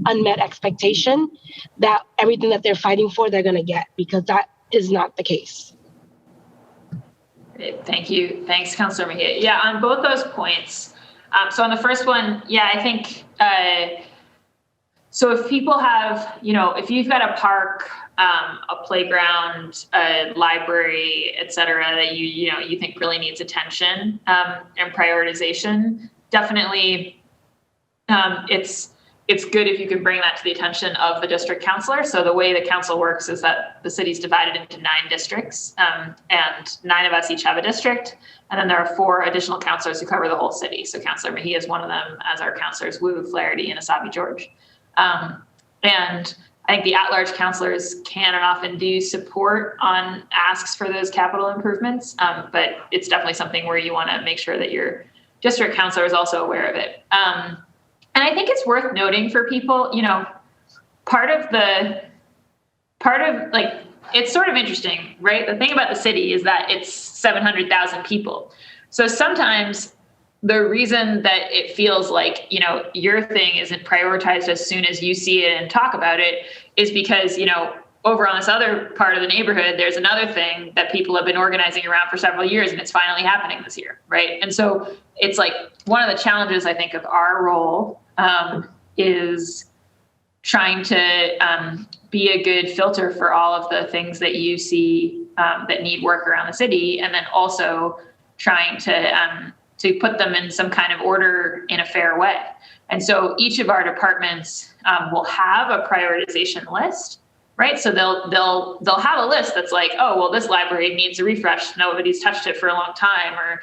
unmet expectation that everything that they're fighting for, they're going to get, because that is not the case. Thank you. Thanks, Councilor Mejia. Yeah, on both those points. So on the first one, yeah, I think, so if people have, if you've got a park, a playground, a library, et cetera, that you think really needs attention and prioritization, definitely it's good if you can bring that to the attention of the district councilor. So the way the council works is that the city's divided into 9 districts, and 9 of us each have a district. And then there are 4 additional councilors who cover the whole city. So Councilor Mejia is one of them, as are councilors Wu, Flaherty, and Asabi George. And I think the at-large councilors can and often do support on asks for those capital improvements, but it's definitely something where you want to make sure that your district councilor is also aware of it. And I think it's worth noting for people, part of it's sort of interesting, right? The thing about the city is that it's 700,000 people. So sometimes the reason that it feels like, your thing isn't prioritized as soon as you see it and talk about it is because, over on this other part of the neighborhood, there's another thing that people have been organizing around for several years, and it's finally happening this year, right? And so it's like one of the challenges, I think, of our role is trying to be a good filter for all of the things that you see that need work around the city, and then also trying to put them in some kind of order in a fair way. And so each of our departments will have a prioritization list, right? So they'll have a list that's like, oh, well, this library needs a refresh. Nobody's touched it for a long time, or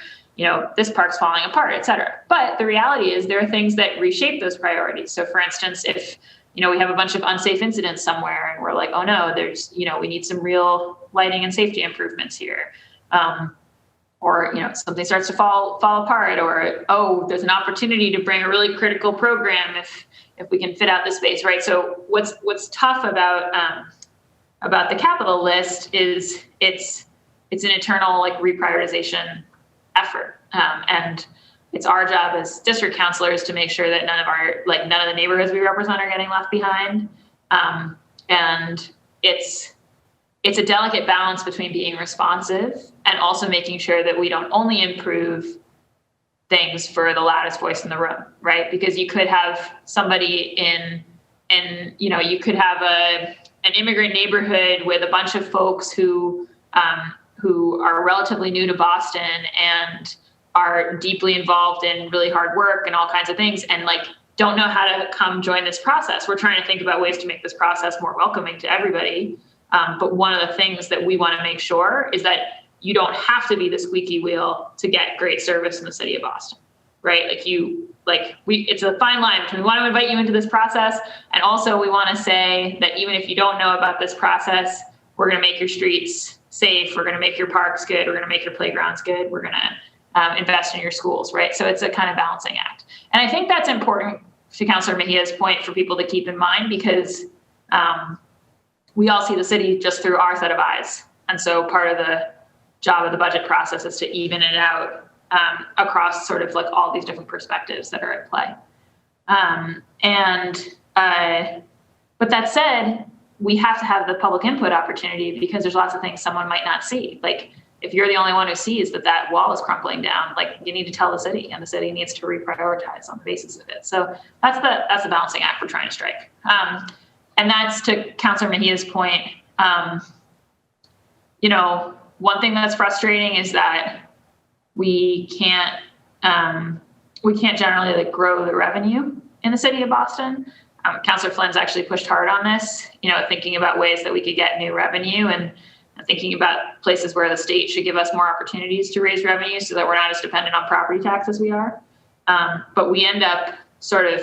this park's falling apart, et cetera. But the reality is there are things that reshape those priorities. So for instance, if, we have a bunch of unsafe incidents somewhere and we're like, oh no, there's, we need some real lighting and safety improvements here. Or, something starts to fall apart, or, oh, there's an opportunity to bring a really critical program if we can fit out the space, right? So what's tough about the capital list is it's an eternal reprioritization effort. And it's our job as district councilors to make sure that none of the neighborhoods we represent are getting left behind. And it's a delicate balance between being responsive and also making sure that we don't only improve things for the loudest voice in the room, right? Because you could have somebody you could have an immigrant neighborhood with a bunch of folks who are relatively new to Boston and are deeply involved in really hard work and all kinds of things, and don't know how to come join this process. We're trying to think about ways to make this process more welcoming to everybody. But one of the things that we want to make sure is that you don't have to be the squeaky wheel to get great service in the city of Boston, right? It's a fine line between we want to invite you into this process, and also we want to say that even if you don't know about this process, we're going to make your streets safe, we're going to make your parks good, we're going to make your playgrounds good, we're going to invest in your schools, right? So it's a kind of balancing act. And I think that's important, to Councilor Mejia's point, for people to keep in mind, because we all see the city just through our set of eyes. And so part of the job of the budget process is to even it out across sort of all these different perspectives that are at play. But that said, we have to have the public input opportunity, because there's lots of things someone might not see. If you're the only one who sees that wall is crumbling down, you need to tell the city, and the city needs to reprioritize on the basis of it. So that's the balancing act we're trying to strike. And that's to Councilor Mejia's point. One thing that's frustrating is that we can't generally grow the revenue in the city of Boston. Councilor Flynn's actually pushed hard on this, thinking about ways that we could get new revenue, and thinking about places where the state should give us more opportunities to raise revenue so that we're not as dependent on property tax as we are. But we end up sort of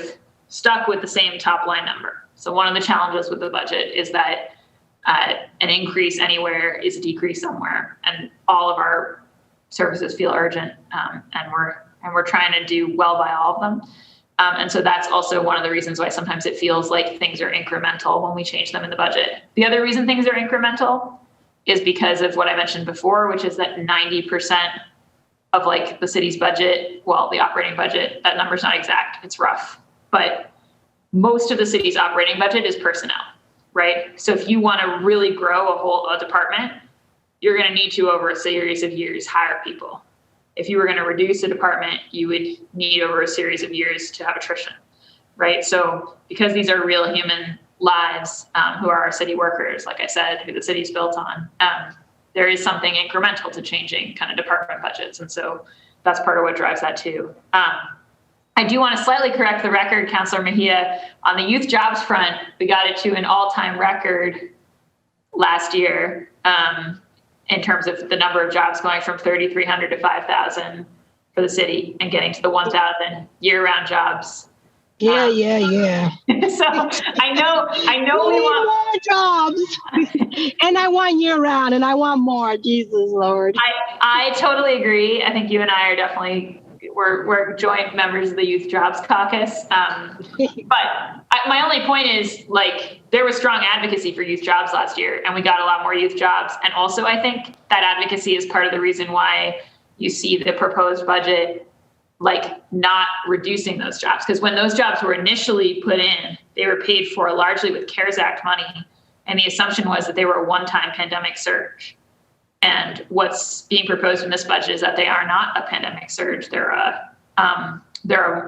stuck with the same top line number. So one of the challenges with the budget is that an increase anywhere is a decrease somewhere, and all of our services feel urgent, and and we're trying to do well by all of them. And so that's also one of the reasons why sometimes it feels like things are incremental when we change them in the budget. The other reason things are incremental is because of what I mentioned before, which is that 90% of like the city's budget, well, the operating budget, that number's not exact, it's rough, but most of the city's operating budget is personnel, right? So if you want to really grow a department, you're going to need to, over a series of years, hire people. If you were going to reduce a department, you would need over a series of years to have attrition, right? So because these are real human lives who are our city workers, like I said, who the city's built on, there is something incremental to changing kind of department budgets. And so that's part of what drives that too. I do want to slightly correct the record, Councilor Mejia. On the youth jobs front, we got it to an all-time record last year. In terms of the number of jobs going from 3,300 to 5,000 for the city and getting to the 1,000 year-round jobs. Yeah. So I know we want more jobs, and I want year-round, and I want more. Jesus Lord. I totally agree. I think you and I are definitely we're joint members of the Youth Jobs Caucus. But my only point is, like, there was strong advocacy for youth jobs last year, and we got a lot more youth jobs. And also, I think that advocacy is part of the reason why you see the proposed budget, like, not reducing those jobs. Because when those jobs were initially put in, they were paid for largely with CARES Act money. And the assumption was that they were a one-time pandemic surge. And what's being proposed in this budget is that they are not a pandemic surge. They're a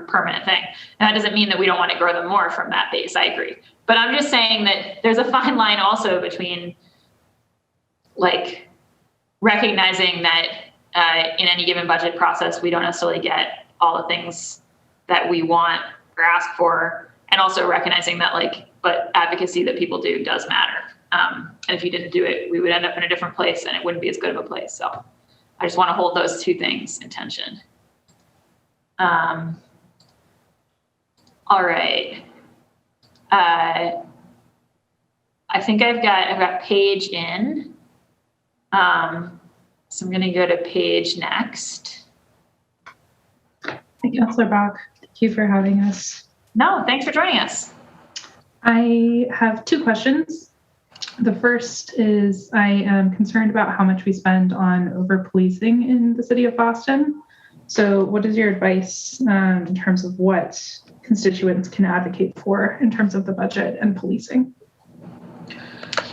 permanent thing. And that doesn't mean that we don't want to grow them more from that base. I agree. But I'm just saying that there's a fine line also between, like, recognizing that in any given budget process, we don't necessarily get all the things that we want or ask for, and also recognizing that, like, but advocacy that people do does matter. And if you didn't do it, we would end up in a different place, and it wouldn't be as good of a place. So I just want to hold those two things in tension. All right. I think I've got Paige in. So I'm going to go to Paige next. Hi, Councilor Bach. Thank you for having us. No, thanks for joining us. I have two questions. The first is, I am concerned about how much we spend on over-policing in the city of Boston. So what is your advice in terms of what constituents can advocate for in terms of the budget and policing?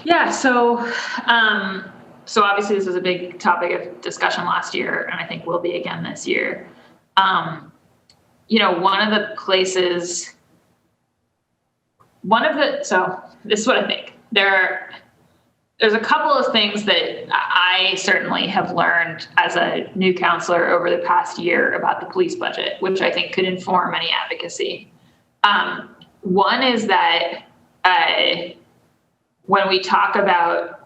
Yeah, so obviously this was a big topic of discussion last year, and I think will be again this year. One of the places, so this is what I think. There's a couple of things that I certainly have learned as a new counselor over the past year about the police budget, which I think could inform any advocacy. One is that when we talk about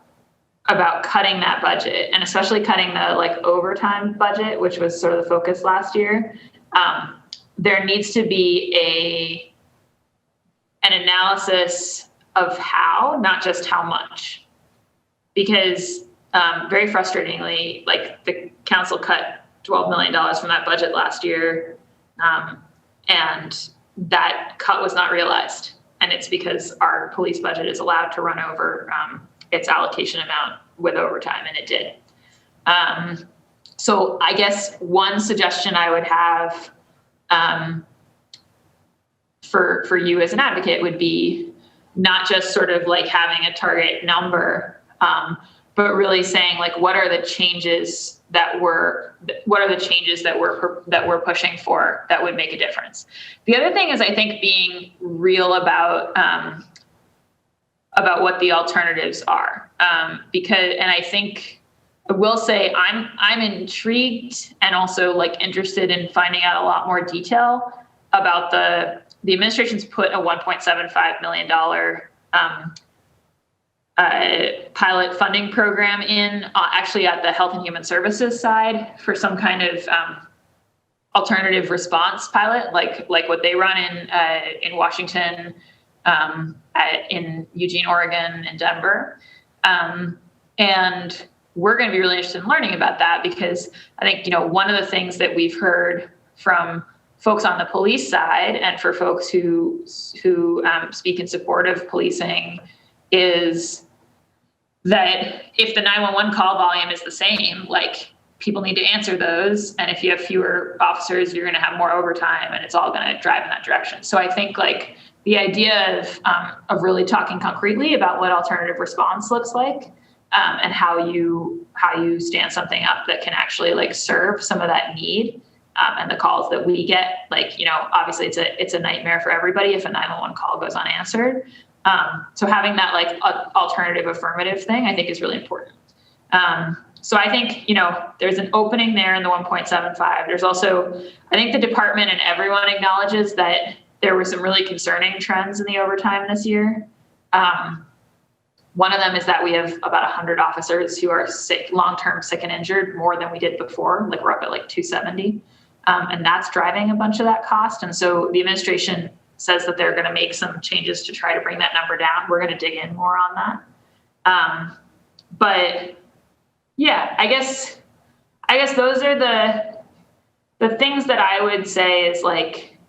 cutting that budget, and especially cutting the, like, overtime budget, which was sort of the focus last year, there needs to be an analysis of how, not just how much. Because very frustratingly, like, the council cut $12 million from that budget last year, and that cut was not realized. And it's because our police budget is allowed to run over its allocation amount with overtime, and it did. So I guess one suggestion I would have for you as an advocate would be not just sort of like having a target number, but really saying, like, what are the changes that we're pushing for that would make a difference. The other thing is, I think, being real about what the alternatives are, because I think I will say I'm intrigued and also, like, interested in finding out a lot more detail about the administration's put a $1.75 million pilot funding program in, actually at the Health and Human Services side, for some kind of alternative response pilot, like what they run in Washington, in Eugene, Oregon, and Denver. And we're going to be really interested in learning about that, because I think, one of the things that we've heard from folks on the police side and for folks who speak in support of policing is that if the 911 call volume is the same, like people need to answer those. And if you have fewer officers, you're going to have more overtime, and it's all going to drive in that direction. So I think like the idea of really talking concretely about what alternative response looks like, and how you stand something up that can actually like serve some of that need. And the calls that we get, like, you know, obviously it's a nightmare for everybody if a 911 call goes unanswered. So having that like alternative affirmative thing, I think is really important. So I think, you know, there's an opening there in the 1.75. There's also, I think the department and everyone acknowledges that there were some really concerning trends in the overtime this year. One of them is that we have about 100 officers who are sick, long-term sick and injured, more than we did before. Like we're up at like 270. And that's driving a bunch of that cost. And so the administration says that they're going to make some changes to try to bring that number down. We're going to dig in more on that. But yeah, I guess those are the things that I would say is like,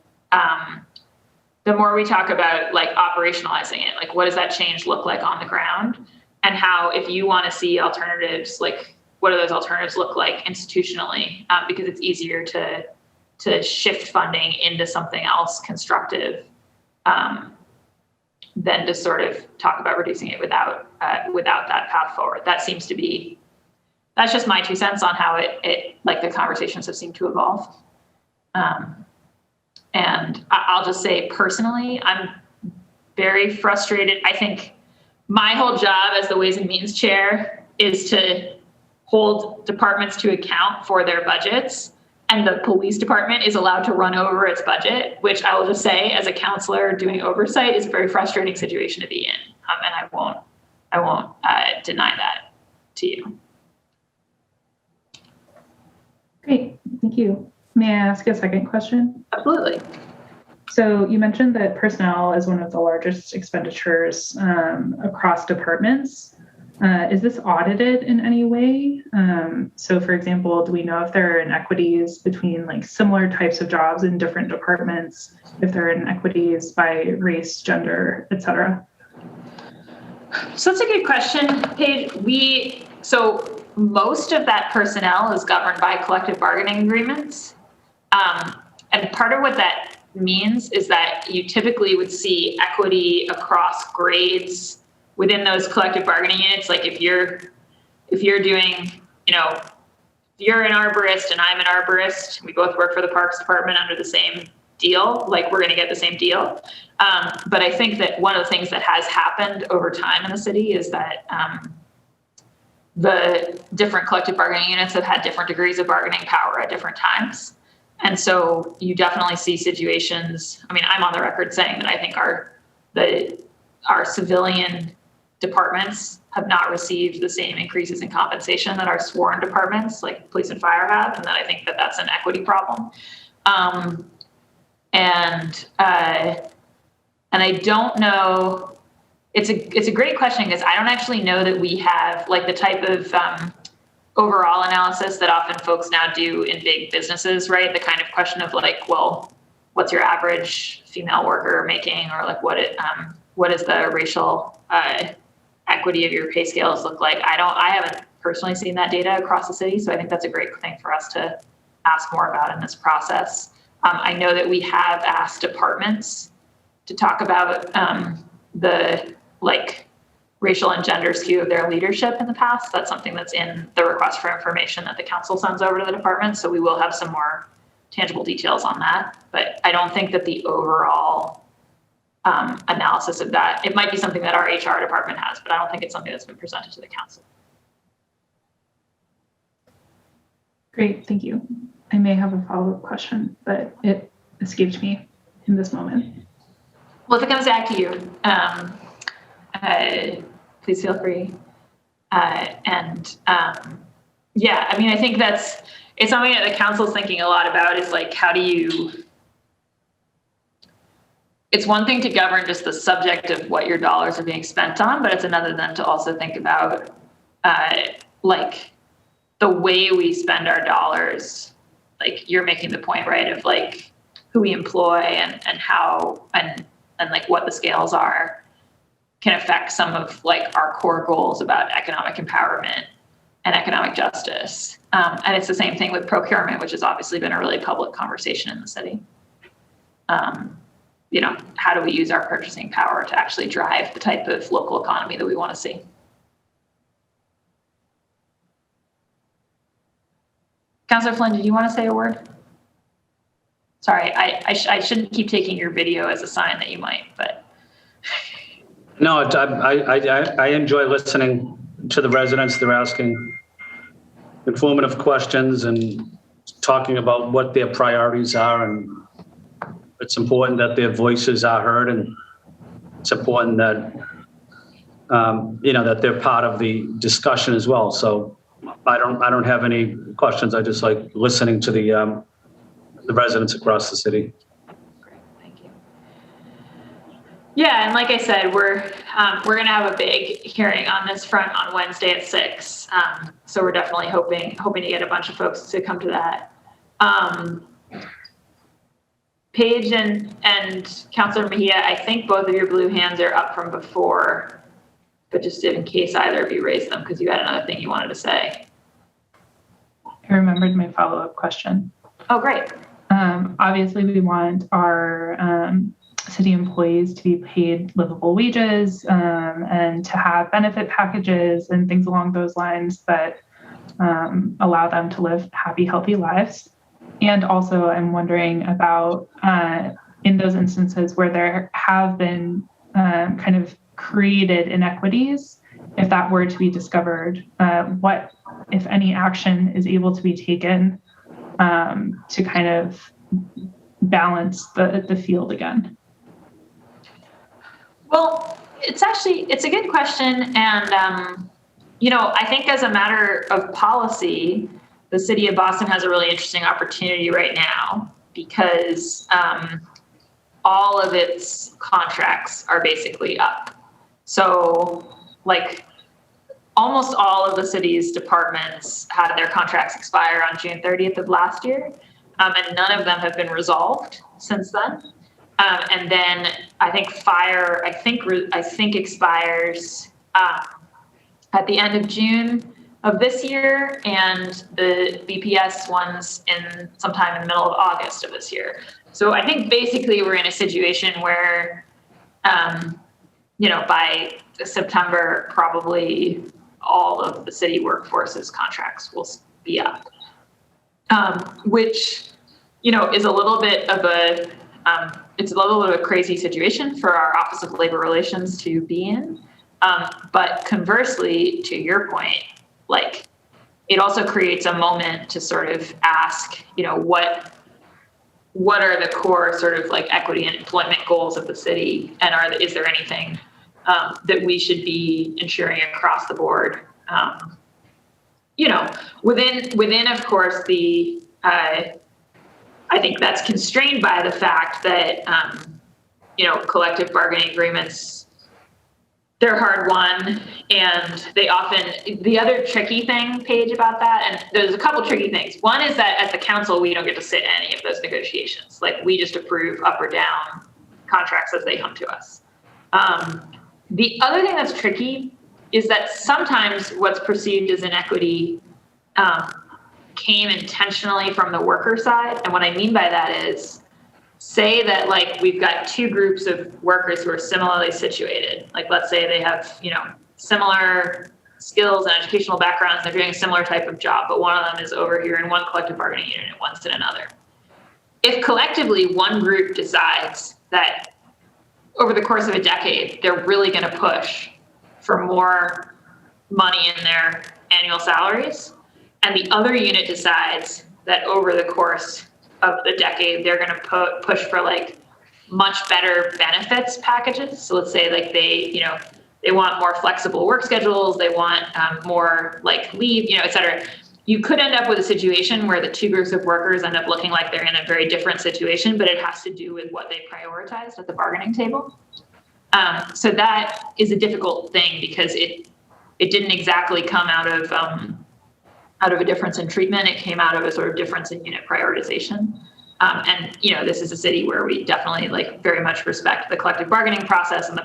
the more we talk about like operationalizing it, like what does that change look like on the ground, and how, if you want to see alternatives, like what do those alternatives look like institutionally? Because it's easier to shift funding into something else constructive than to sort of talk about reducing it without that path forward. That's just my 2 cents on how it like the conversations have seemed to evolve. And I'll just say personally, I'm very frustrated. I think my whole job as the Ways and Means Chair is to hold departments to account for their budgets. And the police department is allowed to run over its budget, which I will just say as a counselor doing oversight is a very frustrating situation to be in. And I won't deny that to you. Great, thank you. May I ask a second question? Absolutely. So you mentioned that personnel is one of the largest expenditures across departments. Is this audited in any way? So for example, do we know if there are inequities between like similar types of jobs in different departments, if there are inequities by race, gender, et cetera? So that's a good question, Paige. So most of that personnel is governed by collective bargaining agreements. And part of what that means is that you typically would see equity across grades within those collective bargaining units. Like if you're doing, you know, if you're an arborist and I'm an arborist, we both work for the Parks Department under the same deal, like we're going to get the same deal. But I think that one of the things that has happened over time in the city is that the different collective bargaining units have had different degrees of bargaining power at different times. And so you definitely see situations. I mean, I'm on the record saying that I think our civilian departments have not received the same increases in compensation that our sworn departments, like police and fire, have, and that I think that that's an equity problem. And I don't know. It's a great question because I don't actually know that we have like the type of overall analysis that often folks now do in big businesses, right? The kind of question of like, well, what's your average female worker making, or like what is the racial equity of your pay scales look like? I haven't personally seen that data across the city, so I think that's a great thing for us to ask more about in this process. I know that we have asked departments to talk about the like racial and gender skew of their leadership in the past. That's something that's in the request for information that the council sends over to the department. So we will have some more tangible details on that. But I don't think that the overall analysis of that, it might be something that our HR department has, but I don't think it's something that's been presented to the council. Great, thank you. I may have a follow-up question, but it escaped me in this moment. Well, if it comes back to you, please feel free. Yeah, I mean, I think it's something that the council's thinking a lot about is like, it's one thing to govern just the subject of what your dollars are being spent on, but it's another then to also think about like the way we spend our dollars, like you're making the point, right, of like who we employ and how and like what the scales are can affect some of like our core goals about economic empowerment and economic justice. And it's the same thing with procurement, which has obviously been a really public conversation in the city. You know, how do we use our purchasing power to actually drive the type of local economy that we want to see? Councilor Flynn, did you want to say a word? Sorry, I shouldn't keep taking your video as a sign that you might, but. No, I enjoy listening to the residents. They're asking informative questions and talking about what their priorities are, and it's important that their voices are heard, and it's important that that they're part of the discussion as well. So I don't have any questions. I just like listening to the residents across the city. Great, thank you. Yeah, and like I said, we're going to have a big hearing on this front on Wednesday at 6. So we're definitely hoping to get a bunch of folks to come to that. Paige and Councilor Mejia, I think both of your blue hands are up from before, but just in case either of you raised them because you had another thing you wanted to say. I remembered my follow-up question. Oh, great. Obviously, we want our city employees to be paid livable wages and to have benefit packages and things along those lines that allow them to live happy, healthy lives. And also, I'm wondering about in those instances where there have been kind of created inequities, if that were to be discovered, what, if any, action is able to be taken to kind of balance the field again? Well, it's a good question. And, I think as a matter of policy, the city of Boston has a really interesting opportunity right now because all of its contracts are basically up. So like almost all of the city's departments had their contracts expire on June 30th of last year. And none of them have been resolved since then. And then I think fire, I think expires at the end of June of this year, and the BPS ones in sometime in the middle of August of this year. So I think basically we're in a situation where, by September, probably all of the city workforce's contracts will be up, which, is a little bit of a crazy situation for our Office of Labor Relations to be in. But conversely, to your point, like it also creates a moment to sort of ask, what are the core sort of like equity and employment goals of the city, and is there anything that we should be ensuring across the board? Within of course the I think that's constrained by the fact that collective bargaining agreements, they're hard won, and they often, the other tricky thing, Paige, about that, and there's a couple tricky things. One is that as the council, we don't get to sit in any of those negotiations. Like we just approve up or down contracts as they come to us. The other thing that's tricky is that sometimes what's perceived as inequity came intentionally from the worker side. And what I mean by that is, say that like we've got two groups of workers who are similarly situated. Like let's say they have, similar skills and educational backgrounds, they're doing a similar type of job, but one of them is over here in one collective bargaining unit and one's in another. If collectively one group decides that over the course of a decade, they're really going to push for more money in their annual salaries, and the other unit decides that over the course of the decade, they're going to push for like much better benefits packages. So let's say like they want more flexible work schedules, they want more like leave, et cetera. You could end up with a situation where the two groups of workers end up looking like they're in a very different situation, but it has to do with what they prioritized at the bargaining table. So that is a difficult thing because it didn't exactly come out of out of a difference in treatment. It came out of a sort of difference in unit prioritization. And this is a city where we definitely very much respect the collective bargaining process and the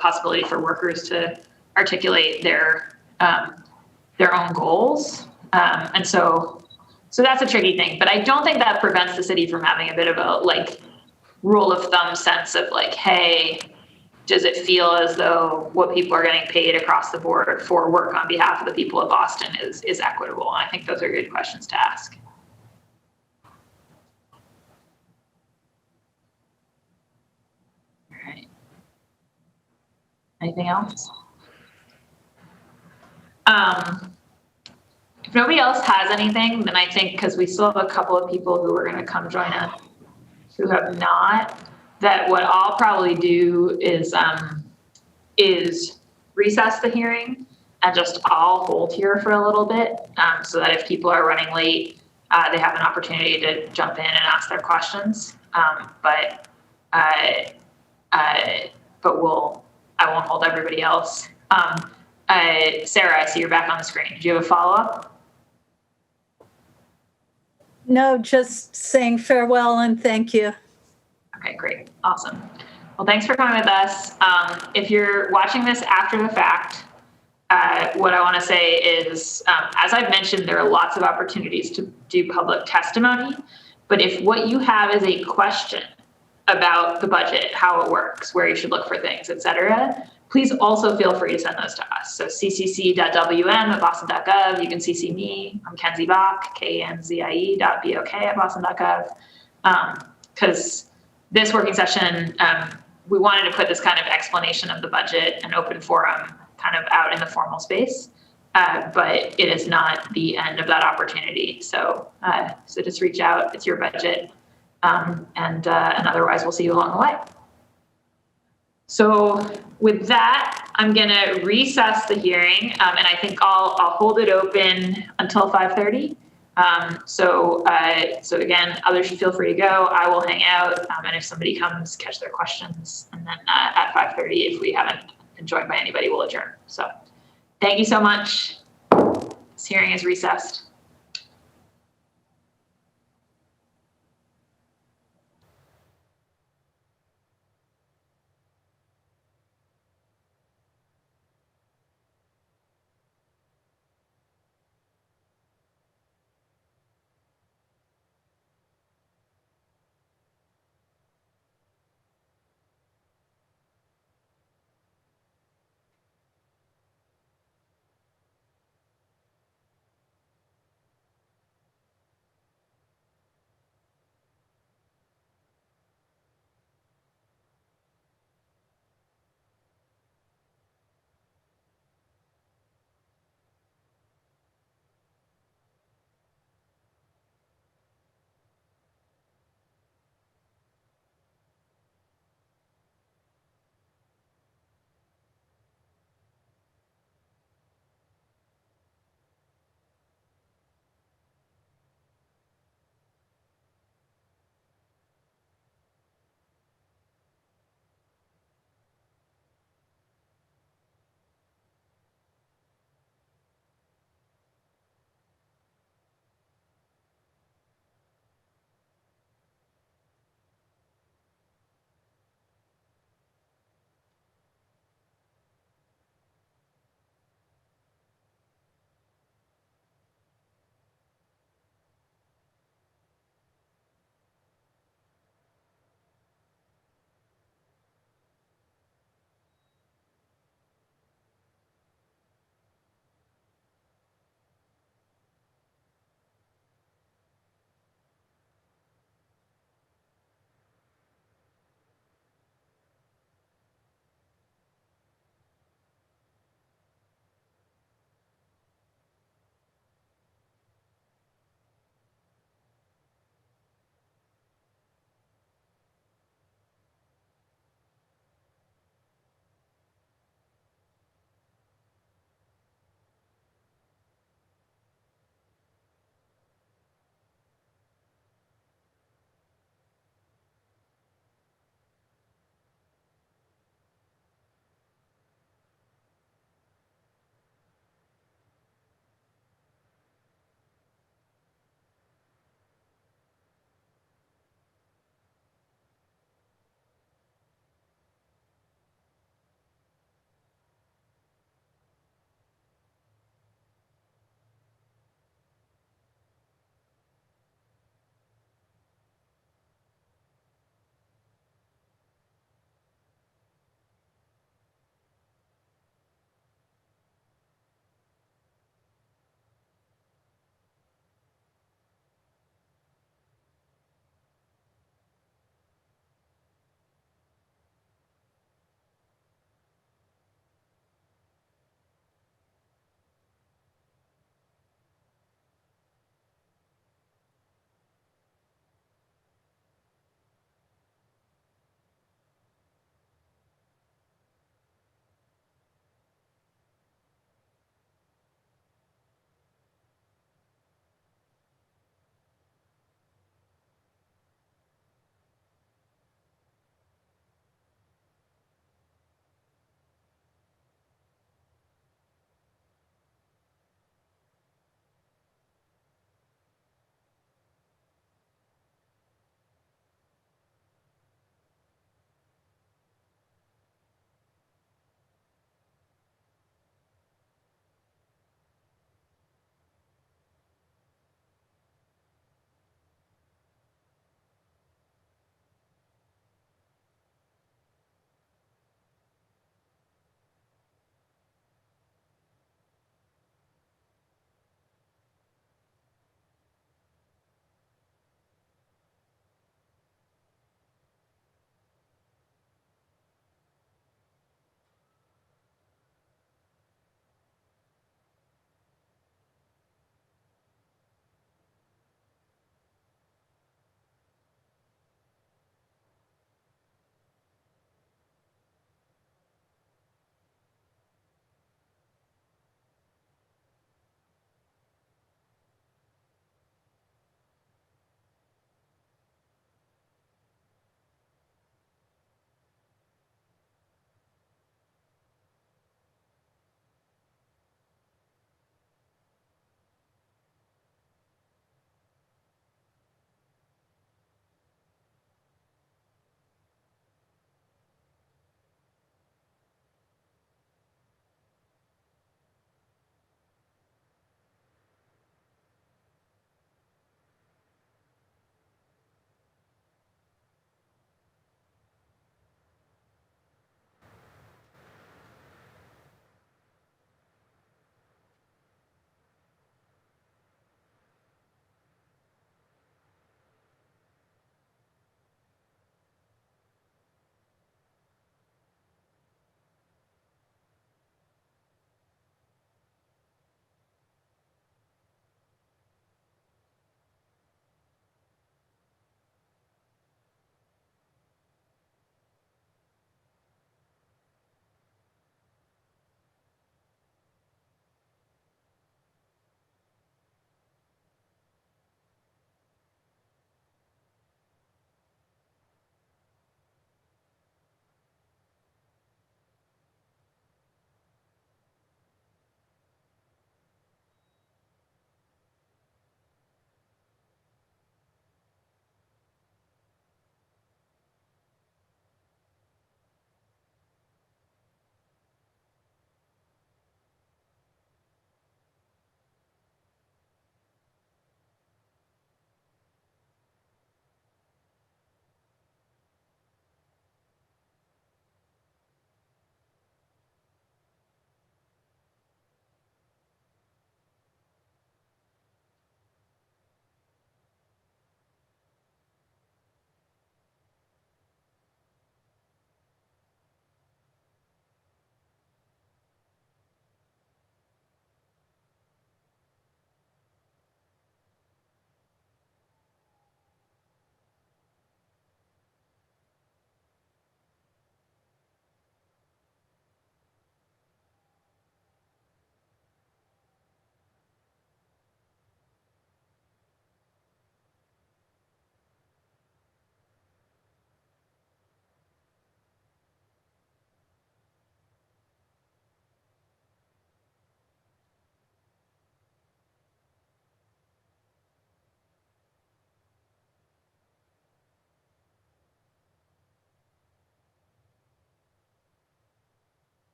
possibility for workers to articulate their own goals. And so that's a tricky thing, but I don't think that prevents the city from having a bit of a rule of thumb sense of hey, does it feel as though what people are getting paid across the board for work on behalf of the people of Boston is equitable? And I think those are good questions to ask. All right. Anything else? If nobody else has anything, then I think, because we still have a couple of people who are going to come join us who have not, that what I'll probably do is recess the hearing and just I'll hold here for a little bit, so that if people are running late, they have an opportunity to jump in and ask their questions. But I won't hold everybody else. Sarah, I see you're back on the screen. Do you have a follow-up? No, just saying farewell and thank you. Okay, great. Awesome. Well, thanks for coming with us. If you're watching this after the fact, what I want to say is, as I've mentioned, there are lots of opportunities to do public testimony, but if what you have is a question about the budget, how it works, where you should look for things, et cetera, please also feel free to send those to us. So ccc.wm@boston.gov. You can CC me. I'm Kenzie Bach, KNZIE.BOK@boston.gov. Because this working session, we wanted to put this kind of explanation of the budget and open forum kind of out in the formal space, but it is not the end of that opportunity. So just reach out. It's your budget, and otherwise we'll see you along the way. So with that, I'm going to recess the hearing, and I think I'll hold it open until 5:30. So again, others should feel free to go. I will hang out, and if somebody comes, catch their questions, and then at 5:30, if we haven't been joined by anybody, we'll adjourn. So thank you so much. This hearing is recessed.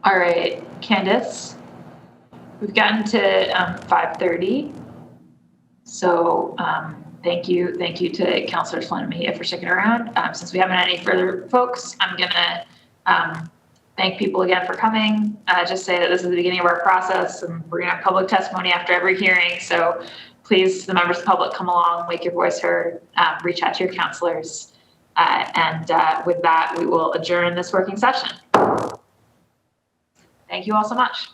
All right, Candace, we've gotten to 5:30. So thank you to Councilor Flynn and Mejia for sticking around. Since we haven't had any further folks, I'm gonna thank people again for coming. Just say that this is the beginning of our process, and we're gonna have public testimony after every hearing. So please, the members of the public, come along, make your voice heard, reach out to your counselors. And with that, we will adjourn this working session. Thank you all so much.